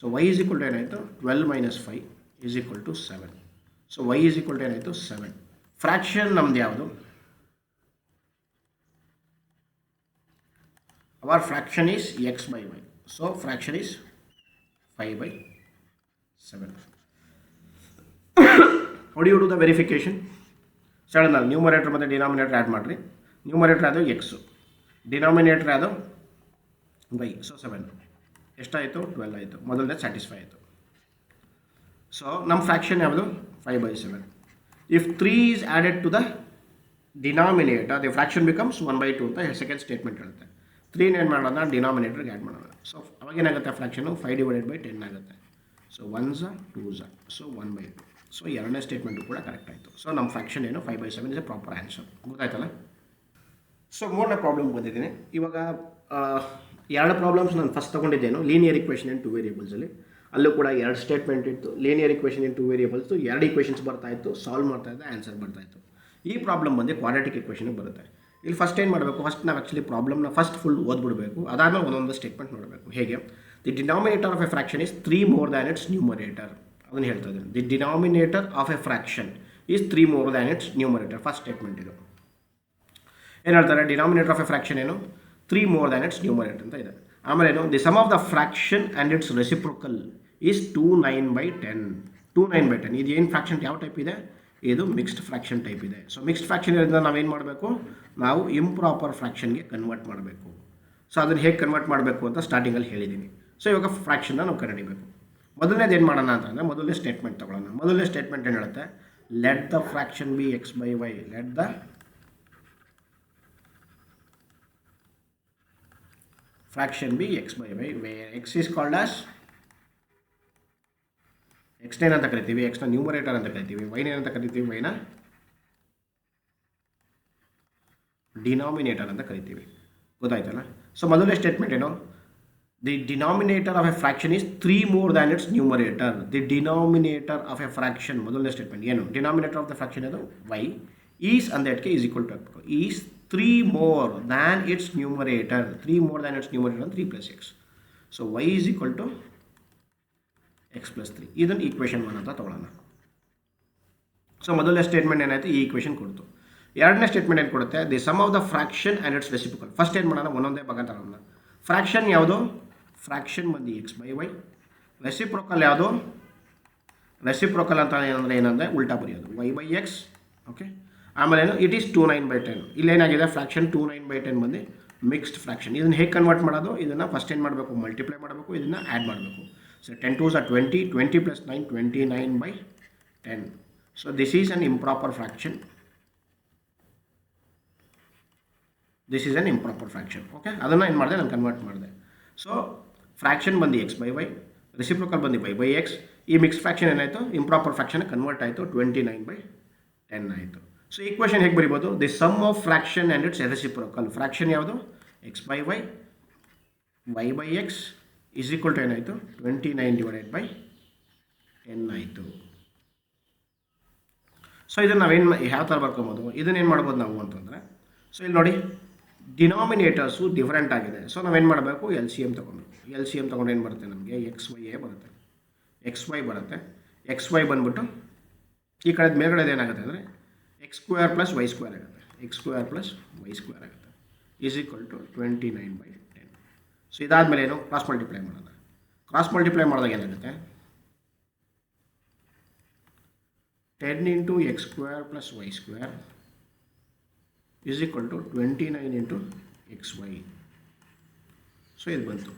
A: ಸೊ y = ಏನಾಯಿತು, 12 - 5 = 7. ಸೊ y = ಏನಾಯಿತು, 7. ಫ್ರ್ಯಾಕ್ಷನ್ ನಮ್ದು ಯಾವುದು, our fraction is x/y. So fraction is 5/7. How do you do the verification? ಸಡನ್ನಾಗಿ ನ್ಯೂಮರೇಟರ್ ಮತ್ತು ಡಿನಾಮಿನೇಟರ್ ಆ್ಯಡ್ ಮಾಡಿರಿ. ನ್ಯೂಮರೇಟರ್ ಅದು ಎಕ್ಸು, ಡಿನಾಮಿನೇಟರ್ ಅದು y. ಸೊ 7 ಎಷ್ಟಾಯಿತು, 12 ಆಯಿತು. ಮೊದಲನೇ ಸ್ಯಾಟಿಸ್ಫೈ ಆಯಿತು. ಸೊ ನಮ್ಮ ಫ್ರ್ಯಾಕ್ಷನ್ ಯಾವುದು, 5/7. If 3 is added to the denominator the fraction becomes 1/2 ಅಂತ ಸೆಕೆಂಡ್ ಸ್ಟೇಟ್ಮೆಂಟ್ ಹೇಳುತ್ತೆ. 3 ಏನು ಮಾಡೋಣ, ಡಿನಾಮಿನೇಟರ್ಗೆ ಆ್ಯಡ್ ಮಾಡೋಣ. ಸೊ ಅವಾಗೇನಾಗುತ್ತೆ, ಫ್ರ್ಯಾಕ್ಷನು 5/10 ಆಗುತ್ತೆ. So 1s 2s, so 1/2. So ಎರಡನೇ ಸ್ಟೇಟ್ಮೆಂಟು ಕೂಡ ಕರೆಕ್ಟ್ ಆಯಿತು. ಸೊ ನಮ್ಮ ಫ್ರ್ಯಾಕ್ಷನ್ ಏನು 5/7 ಇಸ್ ಎ ಪ್ರಾಪರ್ ಆನ್ಸರ್. ಗೊತ್ತಾಯ್ತಲ್ಲ. ಸೊ ಮೂರನೇ ಪ್ರಾಬ್ಲಮ್ ಬಂದಿದ್ದೀನಿ. ಇವಾಗ ಎರಡು ಪ್ರಾಬ್ಲಮ್ಸ್ ನಾನು ಫಸ್ಟ್ ತೊಗೊಂಡಿದ್ದೇನು, ಲೀನಿಯರ್ ಇಕ್ವೇಷನ್ ಇನ್ 2 ವೇರಿಯಬಲ್ಸಲ್ಲಿ. ಅಲ್ಲೂ ಕೂಡ ಎರಡು ಸ್ಟೇಟ್ಮೆಂಟ್ ಇತ್ತು. ಲೀನಿಯರ್ ಇಕ್ವೇಷನ್ ಇನ್ 2 ವೇರಿಯಬಲ್ಸು, ಎರಡು ಇಕ್ವೇಷನ್ಸ್ ಬರ್ತಾಯಿತ್ತು, ಸಾಲ್ವ್ ಮಾಡ್ತಾಯಿದ್ದೆ, ಆನ್ಸರ್ ಬರ್ತಾಯಿತ್ತು. ಈ ಪ್ರಾಬ್ಲಮ್ ಬಂದು ಕ್ವಾಡ್ರಾಟಿಕ್ ಇಕ್ವೇಷನ್ಗೆ ಬರುತ್ತೆ. ಇಲ್ಲಿ ಫಸ್ಟ್ ಏನು ಮಾಡಬೇಕು, ಫಸ್ಟ್ ನಾವು ಆ್ಯಕ್ಚುಲಿ ಪ್ರಾಬ್ಲಮ್ನ ಫಸ್ಟ್ ಫುಲ್ ಓದ್ಬಿಡಬೇಕು, ಅದಾದಮೇಲೆ ಒಂದೊಂದು ಸ್ಟೇಟ್ಮೆಂಟ್ ನೋಡಬೇಕು. ಹೇಗೆ the denominator of a fraction is 3 more than its numerator. ಅದನ್ನು ಹೇಳ್ತಾ ಇದ್ದೀನಿ. The denominator of a fraction is 3 more than its numerator. First statement ಇದು. ಏನು ಹೇಳ್ತಾರೆ, ಡಿನಾಮಿನೇಟರ್ ಆಫ್ ಎ ಫ್ರಾಕ್ಷನ್ ಏನು 3 more than its ನ್ಯೂಮರೇಟರ್ ಅಂತ ಇದೆ. ಆಮೇಲೆ ಏನು, the sum of the fraction and its reciprocal is 29/10. 29/10 ಇದು ಏನು ಫ್ರಾಕ್ಷನ್ ಯಾವ ಟೈಪ್ ಇದೆ, ಇದು ಮಿಕ್ಸ್ಡ್ ಫ್ರಾಕ್ಷನ್ ಟೈಪ್ ಇದೆ. ಸೊ ಮಿಕ್ಸ್ಡ್ ಫ್ರಾಕ್ಷನ್ ಇರೋದ್ರಿಂದ ನಾವೇನು ಮಾಡಬೇಕು, ನಾವು ಇಂಪ್ರಾಪರ್ ಫ್ರಾಕ್ಷನ್ಗೆ ಕನ್ವರ್ಟ್ ಮಾಡಬೇಕು. ಸೊ ಅದನ್ನು ಹೇಗೆ ಕನ್ವರ್ಟ್ ಮಾಡಬೇಕು ಅಂತ ಸ್ಟಾರ್ಟಿಂಗಲ್ಲಿ ಹೇಳಿದ್ದೀನಿ. ಸೊ ಇವಾಗ ಫ್ರಾಕ್ಷನ್ನ ನಾವು ಕಂಡುಹಿಡಿಬೇಕು. ಮೊದಲನೇದು ಏನು ಮಾಡೋಣ ಅಂತಂದರೆ, ಮೊದಲನೇ ಸ್ಟೇಟ್ಮೆಂಟ್ ತೊಗೊಳ್ಳೋಣ. ಮೊದಲನೇ ಸ್ಟೇಟ್ಮೆಂಟ್ ಏನು ಹೇಳುತ್ತೆ, let the fraction B x/y. Let the fraction B x/y, where x is called as x ಅಂತ ಕರಿತೀವಿ, ಎಕ್ಸ್ನ ನ್ಯೂಮರೇಟರ್ ಅಂತ ಕರಿತೀವಿ, ವೈನ ಏನಂತ ಕರಿತೀವಿ, ವೈನ ಡಿನಾಮಿನೇಟರ್ ಅಂತ ಕರಿತೀವಿ. ಗೊತ್ತಾಯ್ತಲ್ಲ. ಸೊ ಮೊದಲನೇ ಸ್ಟೇಟ್ಮೆಂಟ್ ಏನು, the denominator of a fraction is 3 more than its numerator. The denominator of a fraction, ಮೊದಲನೇ ಸ್ಟೇಟ್ಮೆಂಟ್ ಏನು, ಡಿನಾಮಿನೇಟರ್ ಆಫ್ ದ ಫ್ರಾಕ್ಷನ್ ಅದು y ಈಸ್ ಅಂದಕ್ಕೆ ಈಸ್ ಈಕ್ವಲ್ ಟು ಹಾಕಬೇಕು. Is 3 more than its numerator. 3 more than its numerator 3 + x. So y is equal to x + 3. ಇದನ್ನು equation 1 ಅಂತ ತೊಗೊಳ್ಳೋಣ. So ಮೊದಲನೇ statement ಏನಾಯಿತು, ಈ ಈಕ್ವೇಷನ್ ಕೊಡ್ತು. ಎರಡನೇ ಸ್ಟೇಟ್ಮೆಂಟ್ ಏನು ಕೊಡುತ್ತೆ, the sum of the fraction and its reciprocal. First ಏನು ಮಾಡೋಣ, ಒಂದೊಂದೇ ಭಾಗ ತಗೊಳ್ಳೋಣ. ಫ್ರಾಕ್ಷನ್ ಯಾವುದು, ಫ್ರಾಕ್ಷನ್ ಬಂದು x/y. ರೆಸಿಪ್ರೋಕಲ್ ಯಾವುದು, ರೆಸಿಪ್ರೋಕಲ್ ಅಂತ ಏನಂದರೆ ಉಲ್ಟಾ ಬರೆಯೋದು y/x. ಓಕೆ. ಆಮೇಲೆ ಏನು, ಇಟ್ ಈಸ್ 29/10. ಇಲ್ಲೇನಾಗಿದೆ, ಫ್ರಾಕ್ಷನ್ 29/10 ಬಂದು ಮಿಕ್ಸ್ಡ್ ಫ್ರಾಕ್ಷನ್. ಇದನ್ನು ಹೇಗೆ ಕನ್ವರ್ಟ್ ಮಾಡೋದು, ಇದನ್ನು ಫಸ್ಟ್ ಏನು ಮಾಡಬೇಕು, ಮಲ್ಟಿಪ್ಲೈ ಮಾಡಬೇಕು, ಇದನ್ನು ಆ್ಯಡ್ ಮಾಡಬೇಕು. So 10 2s are 20, 20 + 9, 29/10. So this is an improper fraction. This is an improper fraction. Okay, ಅದನ್ನು ಏನು ಮಾಡಿದೆ, ನಾನು ಕನ್ವರ್ಟ್ ಮಾಡಿದೆ. ಸೊ ಫ್ರಾಕ್ಷನ್ ಬಂದು x/y, ರೆಸಿಪ್ರೋಕಲ್ ಬಂದು y/x. ಈ ಮಿಕ್ಸ್ ಫ್ರಾಕ್ಷನ್ ಏನಾಯಿತು, ಇಂಪ್ರಾಪರ್ ಫ್ರಾಕ್ಷನ್ ಕನ್ವರ್ಟ್ ಆಯಿತು, 29/10 ಆಯಿತು. ಸೊ ಈಕ್ವೇಷನ್ ಹೇಗೆ ಬರಿಬೋದು, the sum of fraction and its reciprocal. Fraction ಯಾವುದು, x/y, y/x is equal to ಏನಾಯಿತು, 29/10 ಆಯಿತು. ಸೊ ಇದನ್ನು ನಾವೇನು ಯಾವ ಥರ ಬರ್ಕೊಬೋದು, ಇದನ್ನೇನು ಮಾಡ್ಬೋದು ನಾವು ಅಂತಂದರೆ, ಸೊ ಇಲ್ಲಿ ನೋಡಿ ಡಿನಾಮಿನೇಟರ್ಸು ಡಿಫ್ರೆಂಟ್ ಆಗಿದೆ. ಸೊ ನಾವೇನು ಮಾಡಬೇಕು, LCM ತೊಗೊಬೇಕು. LCM ತೊಗೊಂಡು ಏನು ಬರುತ್ತೆ, ನಮಗೆ XY ಬರುತ್ತೆ, XY ಬರುತ್ತೆ. XY ಬಂದ್ಬಿಟ್ಟು ಈ ಕಡೆ ಮೇಲ್ಗಡೆ ಏನಾಗುತ್ತೆ ಅಂದರೆ x² + y² ಆಗುತ್ತೆ. x² + y² ಆಗುತ್ತೆ ಈಸ್ ಈಕ್ವಲ್ ಟು 29/10. ಸೊ ಇದಾದಮೇಲೆ ಏನು, ಕ್ರಾಸ್ ಮಲ್ಟಿಪ್ಲೈ ಮಾಡೋಣ. ಕ್ರಾಸ್ ಮಲ್ಟಿಪ್ಲೈ ಮಾಡಿದಾಗ ಏನಾಗುತ್ತೆ, 10 × x² + y² is equal to 29 × xy. So ಇದು ಬಂತು.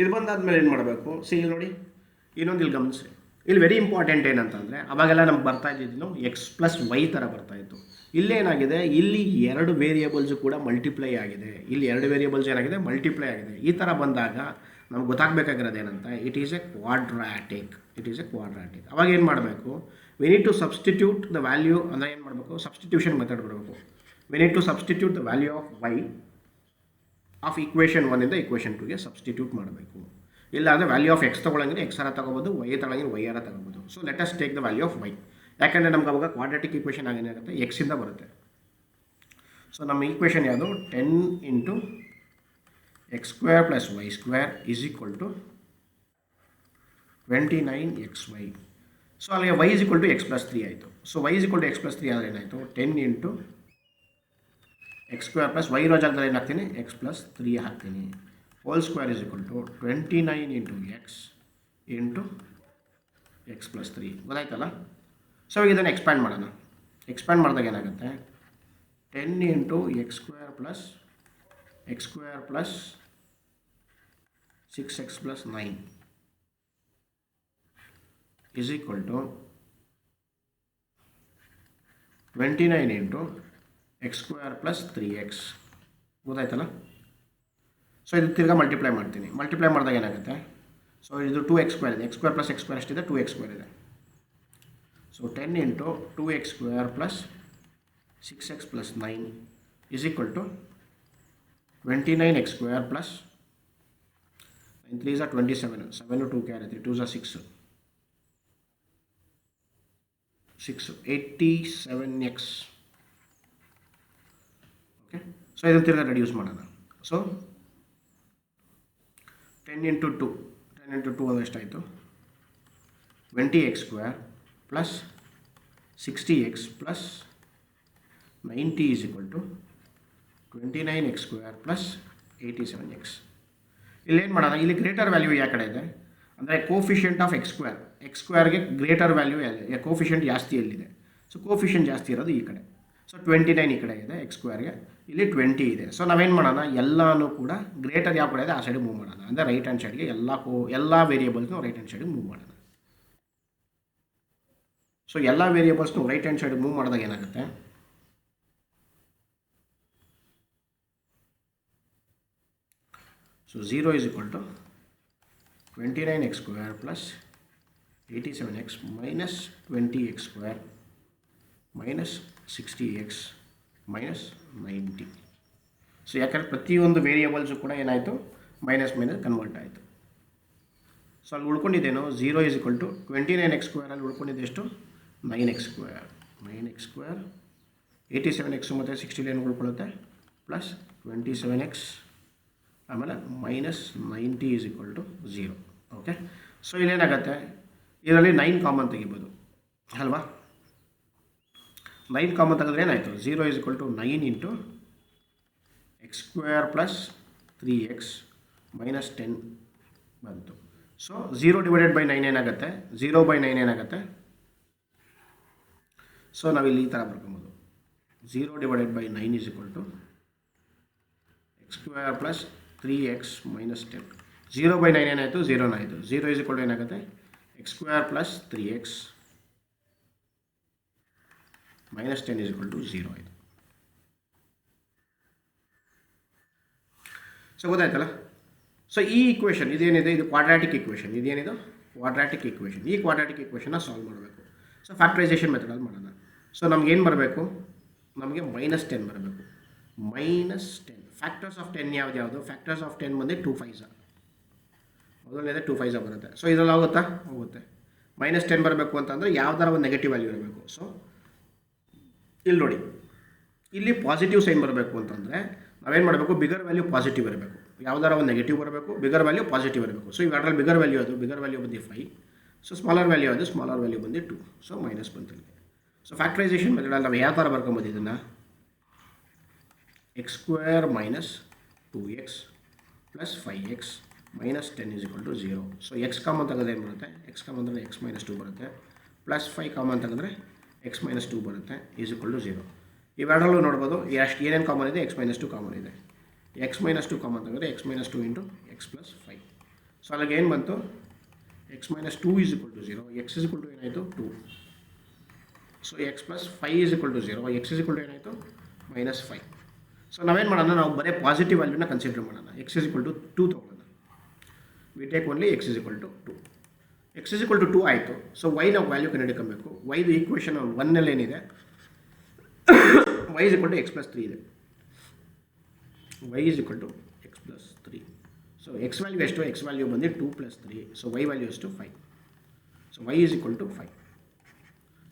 A: ಇದು ಬಂದಾದ್ಮೇಲೆ ಏನು ಮಾಡಬೇಕು, ಇಲ್ಲಿ ನೋಡಿ ಇನ್ನೊಂದು ಇಲ್ಲಿ ಗಮನಿಸಿ. ಇಲ್ಲಿ ವೆರಿ ಇಂಪಾರ್ಟೆಂಟ್ ಏನಂತಂದರೆ, ಅವಾಗೆಲ್ಲ ನಮ್ಗೆ ಬರ್ತಾ ಇದ್ದಿದ್ದು x + y ಥರ ಬರ್ತಾಯಿತ್ತು. ಇಲ್ಲೇನಾಗಿದೆ, ಇಲ್ಲಿ 2 ವೇರಿಯೇಬಲ್ಸು ಕೂಡ ಮಲ್ಟಿಪ್ಲೈ ಆಗಿದೆ. ಇಲ್ಲಿ 2 ವೇರಿಯೇಬಲ್ಸ್ ಏನಾಗಿದೆ, ಮಲ್ಟಿಪ್ಲೈ ಆಗಿದೆ. ಈ ಥರ ಬಂದಾಗ ನಮ್ಗೆ ಗೊತ್ತಾಗಬೇಕಾಗಿರೋದು ಏನಂತ, ಇಟ್ ಈಸ್ ಎ ಕ್ವಾಡ್ರಾಟಿಕ್. ಅವಾಗ ಏನು ಮಾಡಬೇಕು, we need to substitute the value. ಅಂದರೆ ಏನು ಮಾಡಬೇಕು, ಸಬ್ಸ್ಟಿಟ್ಯೂಷನ್ ಮೆಥಡ್ ಬರಬೇಕು. We need to substitute the value of y of equation 1 ಇಂದ ಈಕ್ವೇಷನ್ 2ಗೆ ಸಬ್ಸ್ಟಿಟ್ಯೂಟ್ ಮಾಡಬೇಕು. ಇಲ್ಲ ಅಂದರೆ ವ್ಯಾಲ್ಯೂ ಆಫ್ x ತೊಗೊಳಂಗಿದ್ರೆ x ತಗೋಬೋದು, y ತೊಗೊಳಂಗಿದ್ರೆ y ತಗೋಬೋದು. So let us take the value of y. ಯಾಕೆಂದರೆ ನಮ್ಗೆ ಅವಾಗ ಕ್ವಾಡ್ರಾಟಿಕ್ ಈಕ್ವೇಷನ್ ಆಗೇನಾಗುತ್ತೆ, x ಇಂದ ಬರುತ್ತೆ. ಸೊ ನಮ್ಮ ಈಕ್ವೇಷನ್ ಯಾವುದು, 10 × x² + y² is equal to 29xy. So ಅಲ್ಲಿಗೆ y is equal to x + 3 ಆಯಿತು. So y is equal to x + 3 ಆದರೆ ಏನಾಯಿತು, 10 × x² + y ಇರೋ ಜಾಗದಲ್ಲಿ ಏನು ಹಾಕ್ತೀನಿ, x + 3 ಹಾಕ್ತೀನಿ. Whole square is equal to 29 × x × x + 3. ಗೊತ್ತಾಯ್ತಲ್ಲ. ಸೊ ಇದನ್ನು ಎಕ್ಸ್ಪ್ಯಾಂಡ್ ಮಾಡೋಣ. ಎಕ್ಸ್ಪ್ಯಾಂಡ್ ಮಾಡಿದಾಗ ಏನಾಗುತ್ತೆ, 10 × x² + 6x + 9 is equal to 29 × x² + 3x. ಗೊತ್ತಾಯ್ತಲ್ಲ. ಸೊ ಇದು ತಿರ್ಗಾ ಮಲ್ಟಿಪ್ಲೈ ಮಾಡ್ತೀನಿ. ಮಲ್ಟಿಪ್ಲೈ ಮಾಡಿದಾಗ ಏನಾಗುತ್ತೆ, ಸೊ ಇದು 2x² ಇದೆ, x² + x² ಎಷ್ಟಿದೆ, 2x² ಇದೆ. So 10 × 2x² + 6x + 9 is equal to 29x² + 9 3s are 27, 7 2 carry 3 2s are 6, 87x okay. So ಇದನ್ನು ತಿರ್ಗಾ ರೆಡ್ಯೂಸ್ ಮಾಡೋಣ. ಸೊ 10 ಇಂಟು 2 ಅಂದರೆ ಎಷ್ಟಾಯಿತು? 20x² plus 60x plus 90 is equal to 29x² plus 87x. ಇಲ್ಲೇನು ಮಾಡೋಣ? ಇಲ್ಲಿ ಗ್ರೇಟರ್ ವ್ಯಾಲ್ಯೂ ಯಾವ ಕಡೆ ಇದೆ ಅಂದರೆ ಕೋಫಿಷಿಯಂಟ್ ಆಫ್ x²ಗೆ ಗ್ರೇಟರ್ ವ್ಯಾಲ್ಯೂ ಕೋಫಿಷಿಯಂಟ್ ಜಾಸ್ತಿ ಎಲ್ಲಿದೆ? ಸೊ ಕೋಫಿಷಿಯಂಟ್ ಜಾಸ್ತಿ ಇರೋದು ಈ ಕಡೆ. ಸೊ 29 ಈ ಕಡೆ ಇದೆ x²ಗೆ, ಇಲ್ಲಿ 20 ಇದೆ. ಸೊ ನಾವೇನು ಮಾಡೋಣ? ಎಲ್ಲನೂ ಕೂಡ ಗ್ರೇಟರ್ ಯಾವ ಕಡೆ ಇದೆ ಆ ಸೈಡಿಗೆ ಮೂವ್ ಮಾಡೋಣ. ಅಂದರೆ ರೈಟ್ ಹ್ಯಾಂಡ್ ಸೈಡ್ಗೆ ಎಲ್ಲ ವೇರಿಯೇಬಲ್ಸ್ನು ರೈಟ್ ಹ್ಯಾಂಡ್ ಸೈಡಿಗೆ ಮೂವ್ ಮಾಡೋಣ. ಸೊ ಎಲ್ಲ ವೇರಿಯೇಬಲ್ಸ್ನು ರೈಟ್ ಹ್ಯಾಂಡ್ ಸೈಡಿಗೆ ಮೂವ್ ಮಾಡಿದಾಗ ಏನಾಗುತ್ತೆ? So 0 is equal to 29x² plus 87x minus 20x² minus 60x minus 90. So ಯಾಕಂದರೆ ಪ್ರತಿಯೊಂದು ವೇರಿಯೇಬಲ್ಸು ಕೂಡ ಏನಾಯಿತು? ಮೈನಸ್ ಕನ್ವರ್ಟ್ ಆಯಿತು. ಸೊ ಅಲ್ಲಿ ಉಳ್ಕೊಂಡಿದ್ದೇನು? 0 ಈಸ್ ಈಕ್ವಲ್ ಟು 29x² ಅಲ್ಲಿ ಉಳ್ಕೊಂಡಿದ್ದೆ ಎಷ್ಟು? 9x². 87x ಮತ್ತು 60 ಏನು ಉಳ್ಕೊಳ್ಳುತ್ತೆ? ಪ್ಲಸ್ 27x ಆಮೇಲೆ minus 90 is equal to 0. Okay. So ಇಲ್ಲೇನಾಗುತ್ತೆ? ಇದರಲ್ಲಿ 9 ಕಾಮನ್ ತೆಗಿಬೋದು ಅಲ್ವಾ? 9 ಕಾಮನ್ ತೆಗೆದ್ರೆ ಏನಾಯಿತು? 0 is equal to 9 into x² plus 3x minus 10 ಬಂತು. ಸೊ 0 ಡಿವೈಡೆಡ್ ಬೈ 9 ಏನಾಗುತ್ತೆ? 0/9 ಏನಾಗುತ್ತೆ? ಸೊ ನಾವಿಲ್ಲಿ ಈ ಥರ ಬರ್ಕೊಬೋದು. 0 divided by 9 is equal to x² plus 3x minus 10. 0/9 ಏನಾಯಿತು? 0 ಆಯಿತು. 0 ಈಸ್ ಈಕ್ವಲ್ ಟು ಏನಾಗುತ್ತೆ? x² plus 3x minus 10 is equal to 0 ಆಯಿತು. ಸೊ ಗೊತ್ತಾಯ್ತಲ್ಲ? ಸೊ ಈ ಇಕ್ವೇಷನ್ ಇದೇನಿದೆ? ಇದು ಕ್ವಾಡ್ರಾಟಿಕ್ ಇಕ್ವೇಷನ್. ಇದೇನಿದು? Quadratic equation. ಈ ಕ್ವಾಡ್ರಾಟಿಕ್ ಇಕ್ವೇಷನ್ನ ಸಾಲ್ವ್ ಮಾಡಬೇಕು. ಸೊ ಫ್ಯಾಕ್ಟರೈಸೇಷನ್ ಮೆಥಡಲ್ಲಿ ಮಾಡೋಣ. ಸೊ ನಮಗೇನು ಬರಬೇಕು? ನಮಗೆ -10 ಬರಬೇಕು. -10 ಫ್ಯಾಕ್ಟರ್ಸ್ ಆಫ್ 10 ಯಾವುದು? ಫ್ಯಾಕ್ಟರ್ಸ್ ಆಫ್ 10 ಬಂದು 2 5 ಮೊದಲನೇದೇ 2 5 ಬರುತ್ತೆ. ಸೊ ಇದರಲ್ಲಿ ಆಗುತ್ತಾ? ಹೋಗುತ್ತೆ. -10 ಬರಬೇಕು ಅಂತಂದರೆ ಯಾವ್ದಾರ ಒಂದು ನೆಗೆಟಿವ್ ವ್ಯಾಲ್ಯೂ ಇರಬೇಕು. ಸೊ ಇಲ್ಲಿ ನೋಡಿ, ಇಲ್ಲಿ ಪಾಸಿಟಿವ್ ಸೈನ್ ಬರಬೇಕು ಅಂತಂದರೆ ನಾವೇನು ಮಾಡಬೇಕು? ಬಿಗರ್ ವ್ಯಾಲ್ಯೂ ಪಾಸಿಟಿವ್ ಇರಬೇಕು. ಯಾವ್ದಾರ ಒಂದು ನೆಗೆಟಿವ್ ಬರಬೇಕು, ಬಿಗರ್ ವ್ಯಾಲ್ಯೂ ಪಾಸಿಟಿವ್ ಇರಬೇಕು. ಸೊ ಇವೆರಡರಲ್ಲಿ ಬಿಗರ್ ವ್ಯಾಲ್ಯೂ ಅದು, ಬಿಗರ್ ವ್ಯಾಲ್ಯೂ ಬಂದು 5. ಸೊ ಸ್ಮಾಲರ್ ವ್ಯಾಲ್ಯೂ ಅದು, ಸ್ಮಾಲರ್ ವ್ಯಾಲ್ಯೂ ಬಂದು 2. ಸೊ ಮೈನಸ್ ಬಂತು. ಸೊ ಫ್ಯಾಕ್ಟರೈಸೇಷನ್ ಮೆಥಡಲ್ಲಿ ನಾವು ಯಾವ ಥರ ಬರ್ಕೊಬೋದು ಇದನ್ನು? x² minus 2x plus 5x minus 10 is equal to 0. So x common ತೆಗೆದ್ರೆ ಏನು ಬರುತ್ತೆ? x ಕಾಮನ್ ಅಂದರೆ x ಮೈನಸ್ 2 ಬರುತ್ತೆ. ಪ್ಲಸ್ 5 ಕಾಮನ್ ತೆಗೆದ್ರೆ x ಮೈನಸ್ 2 ಬರುತ್ತೆ ಈಸ್ ಈಕ್ವಲ್ ಟು 0. ಇವೆರಡರಲ್ಲೂ ನೋಡ್ಬೋದು ಎಷ್ಟು ಏನೇನು ಕಾಮನ್ ಇದೆ? x ಮೈನಸ್ 2 ಕಾಮನ್ ಇದೆ. x ಮೈನಸ್ 2 ಕಾಮನ್ ತೆಗೆದ್ರೆ x minus 2 into x plus 5. So ಅಲ್ಲಿಗೆ ಏನು ಬಂತು? x minus 2 is equal to 0. x is equal to ಏನಾಯಿತು? 2. So x plus 5 is equal to 0. x is equal to ಏನಾಯಿತು? Minus 5. So ನಾವೇನು ಮಾಡೋಣ? ನಾವು ಬರೀ ಪಾಸಿಟಿವ್ ವ್ಯಾಲ್ಯೂನ ಕನ್ಸಿಡರ್ ಮಾಡೋಣ. x ಈಸ್ ಈಕ್ವಲ್ ಟು 2 ತೊಗೊಳ್ಳೋಣ. We take only x is equal to 2. x is equal to 2 ಆಯಿತು. ಸೊ y ನಾವು ವ್ಯಾಲ್ಯೂ ಕಂಡುಹಿಡ್ಕೊಬೇಕು. yದು ಈಕ್ವೇಷನ್ 1ನಲ್ಲಿ ಏನಿದೆ? y is equal to x plus 3 ಇದೆ. y is equal to x plus 3. So x value ಎಷ್ಟು? x value ಬಂದು 2 plus 3. So y value ಎಷ್ಟು? 5. So y is equal to 5.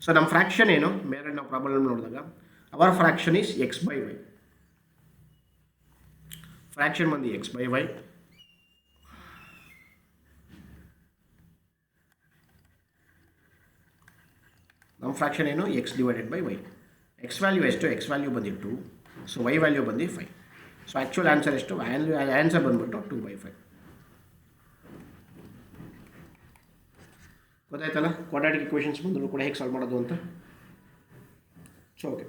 A: So ನಮ್ಮ ಫ್ರ್ಯಾಕ್ಷನ್ ಏನು? ಬೇರೆ ನಾವು ಪ್ರಾಬ್ಲಮ್ ನೋಡಿದಾಗ hour fraction is x/y. Fraction ಬಂದು x/y. ನಮ್ಮ ಫ್ರ್ಯಾಕ್ಷನ್ ಏನು? x divided by y. x value ಎಷ್ಟು? x ವ್ಯಾಲ್ಯೂ ಬಂದು 2. ಸೊ y ವ್ಯಾಲ್ಯೂ ಬಂದು 5. ಸೊ ಆ್ಯಕ್ಚುಲ್ ಆನ್ಸರ್ ಎಷ್ಟು? ಆನ್ಸರ್ ಬಂದ್ಬಿಟ್ಟು 2/5. ಗೊತ್ತಾಯ್ತಲ್ಲ ಕ್ವಾಡ್ರಾಟಿಕ್ ಇಕ್ವೇಷನ್ಸ್ ಬಂದರೂ ಕೂಡ ಹೇಗೆ ಸಾಲ್ವ್ ಮಾಡೋದು ಅಂತ. So okay.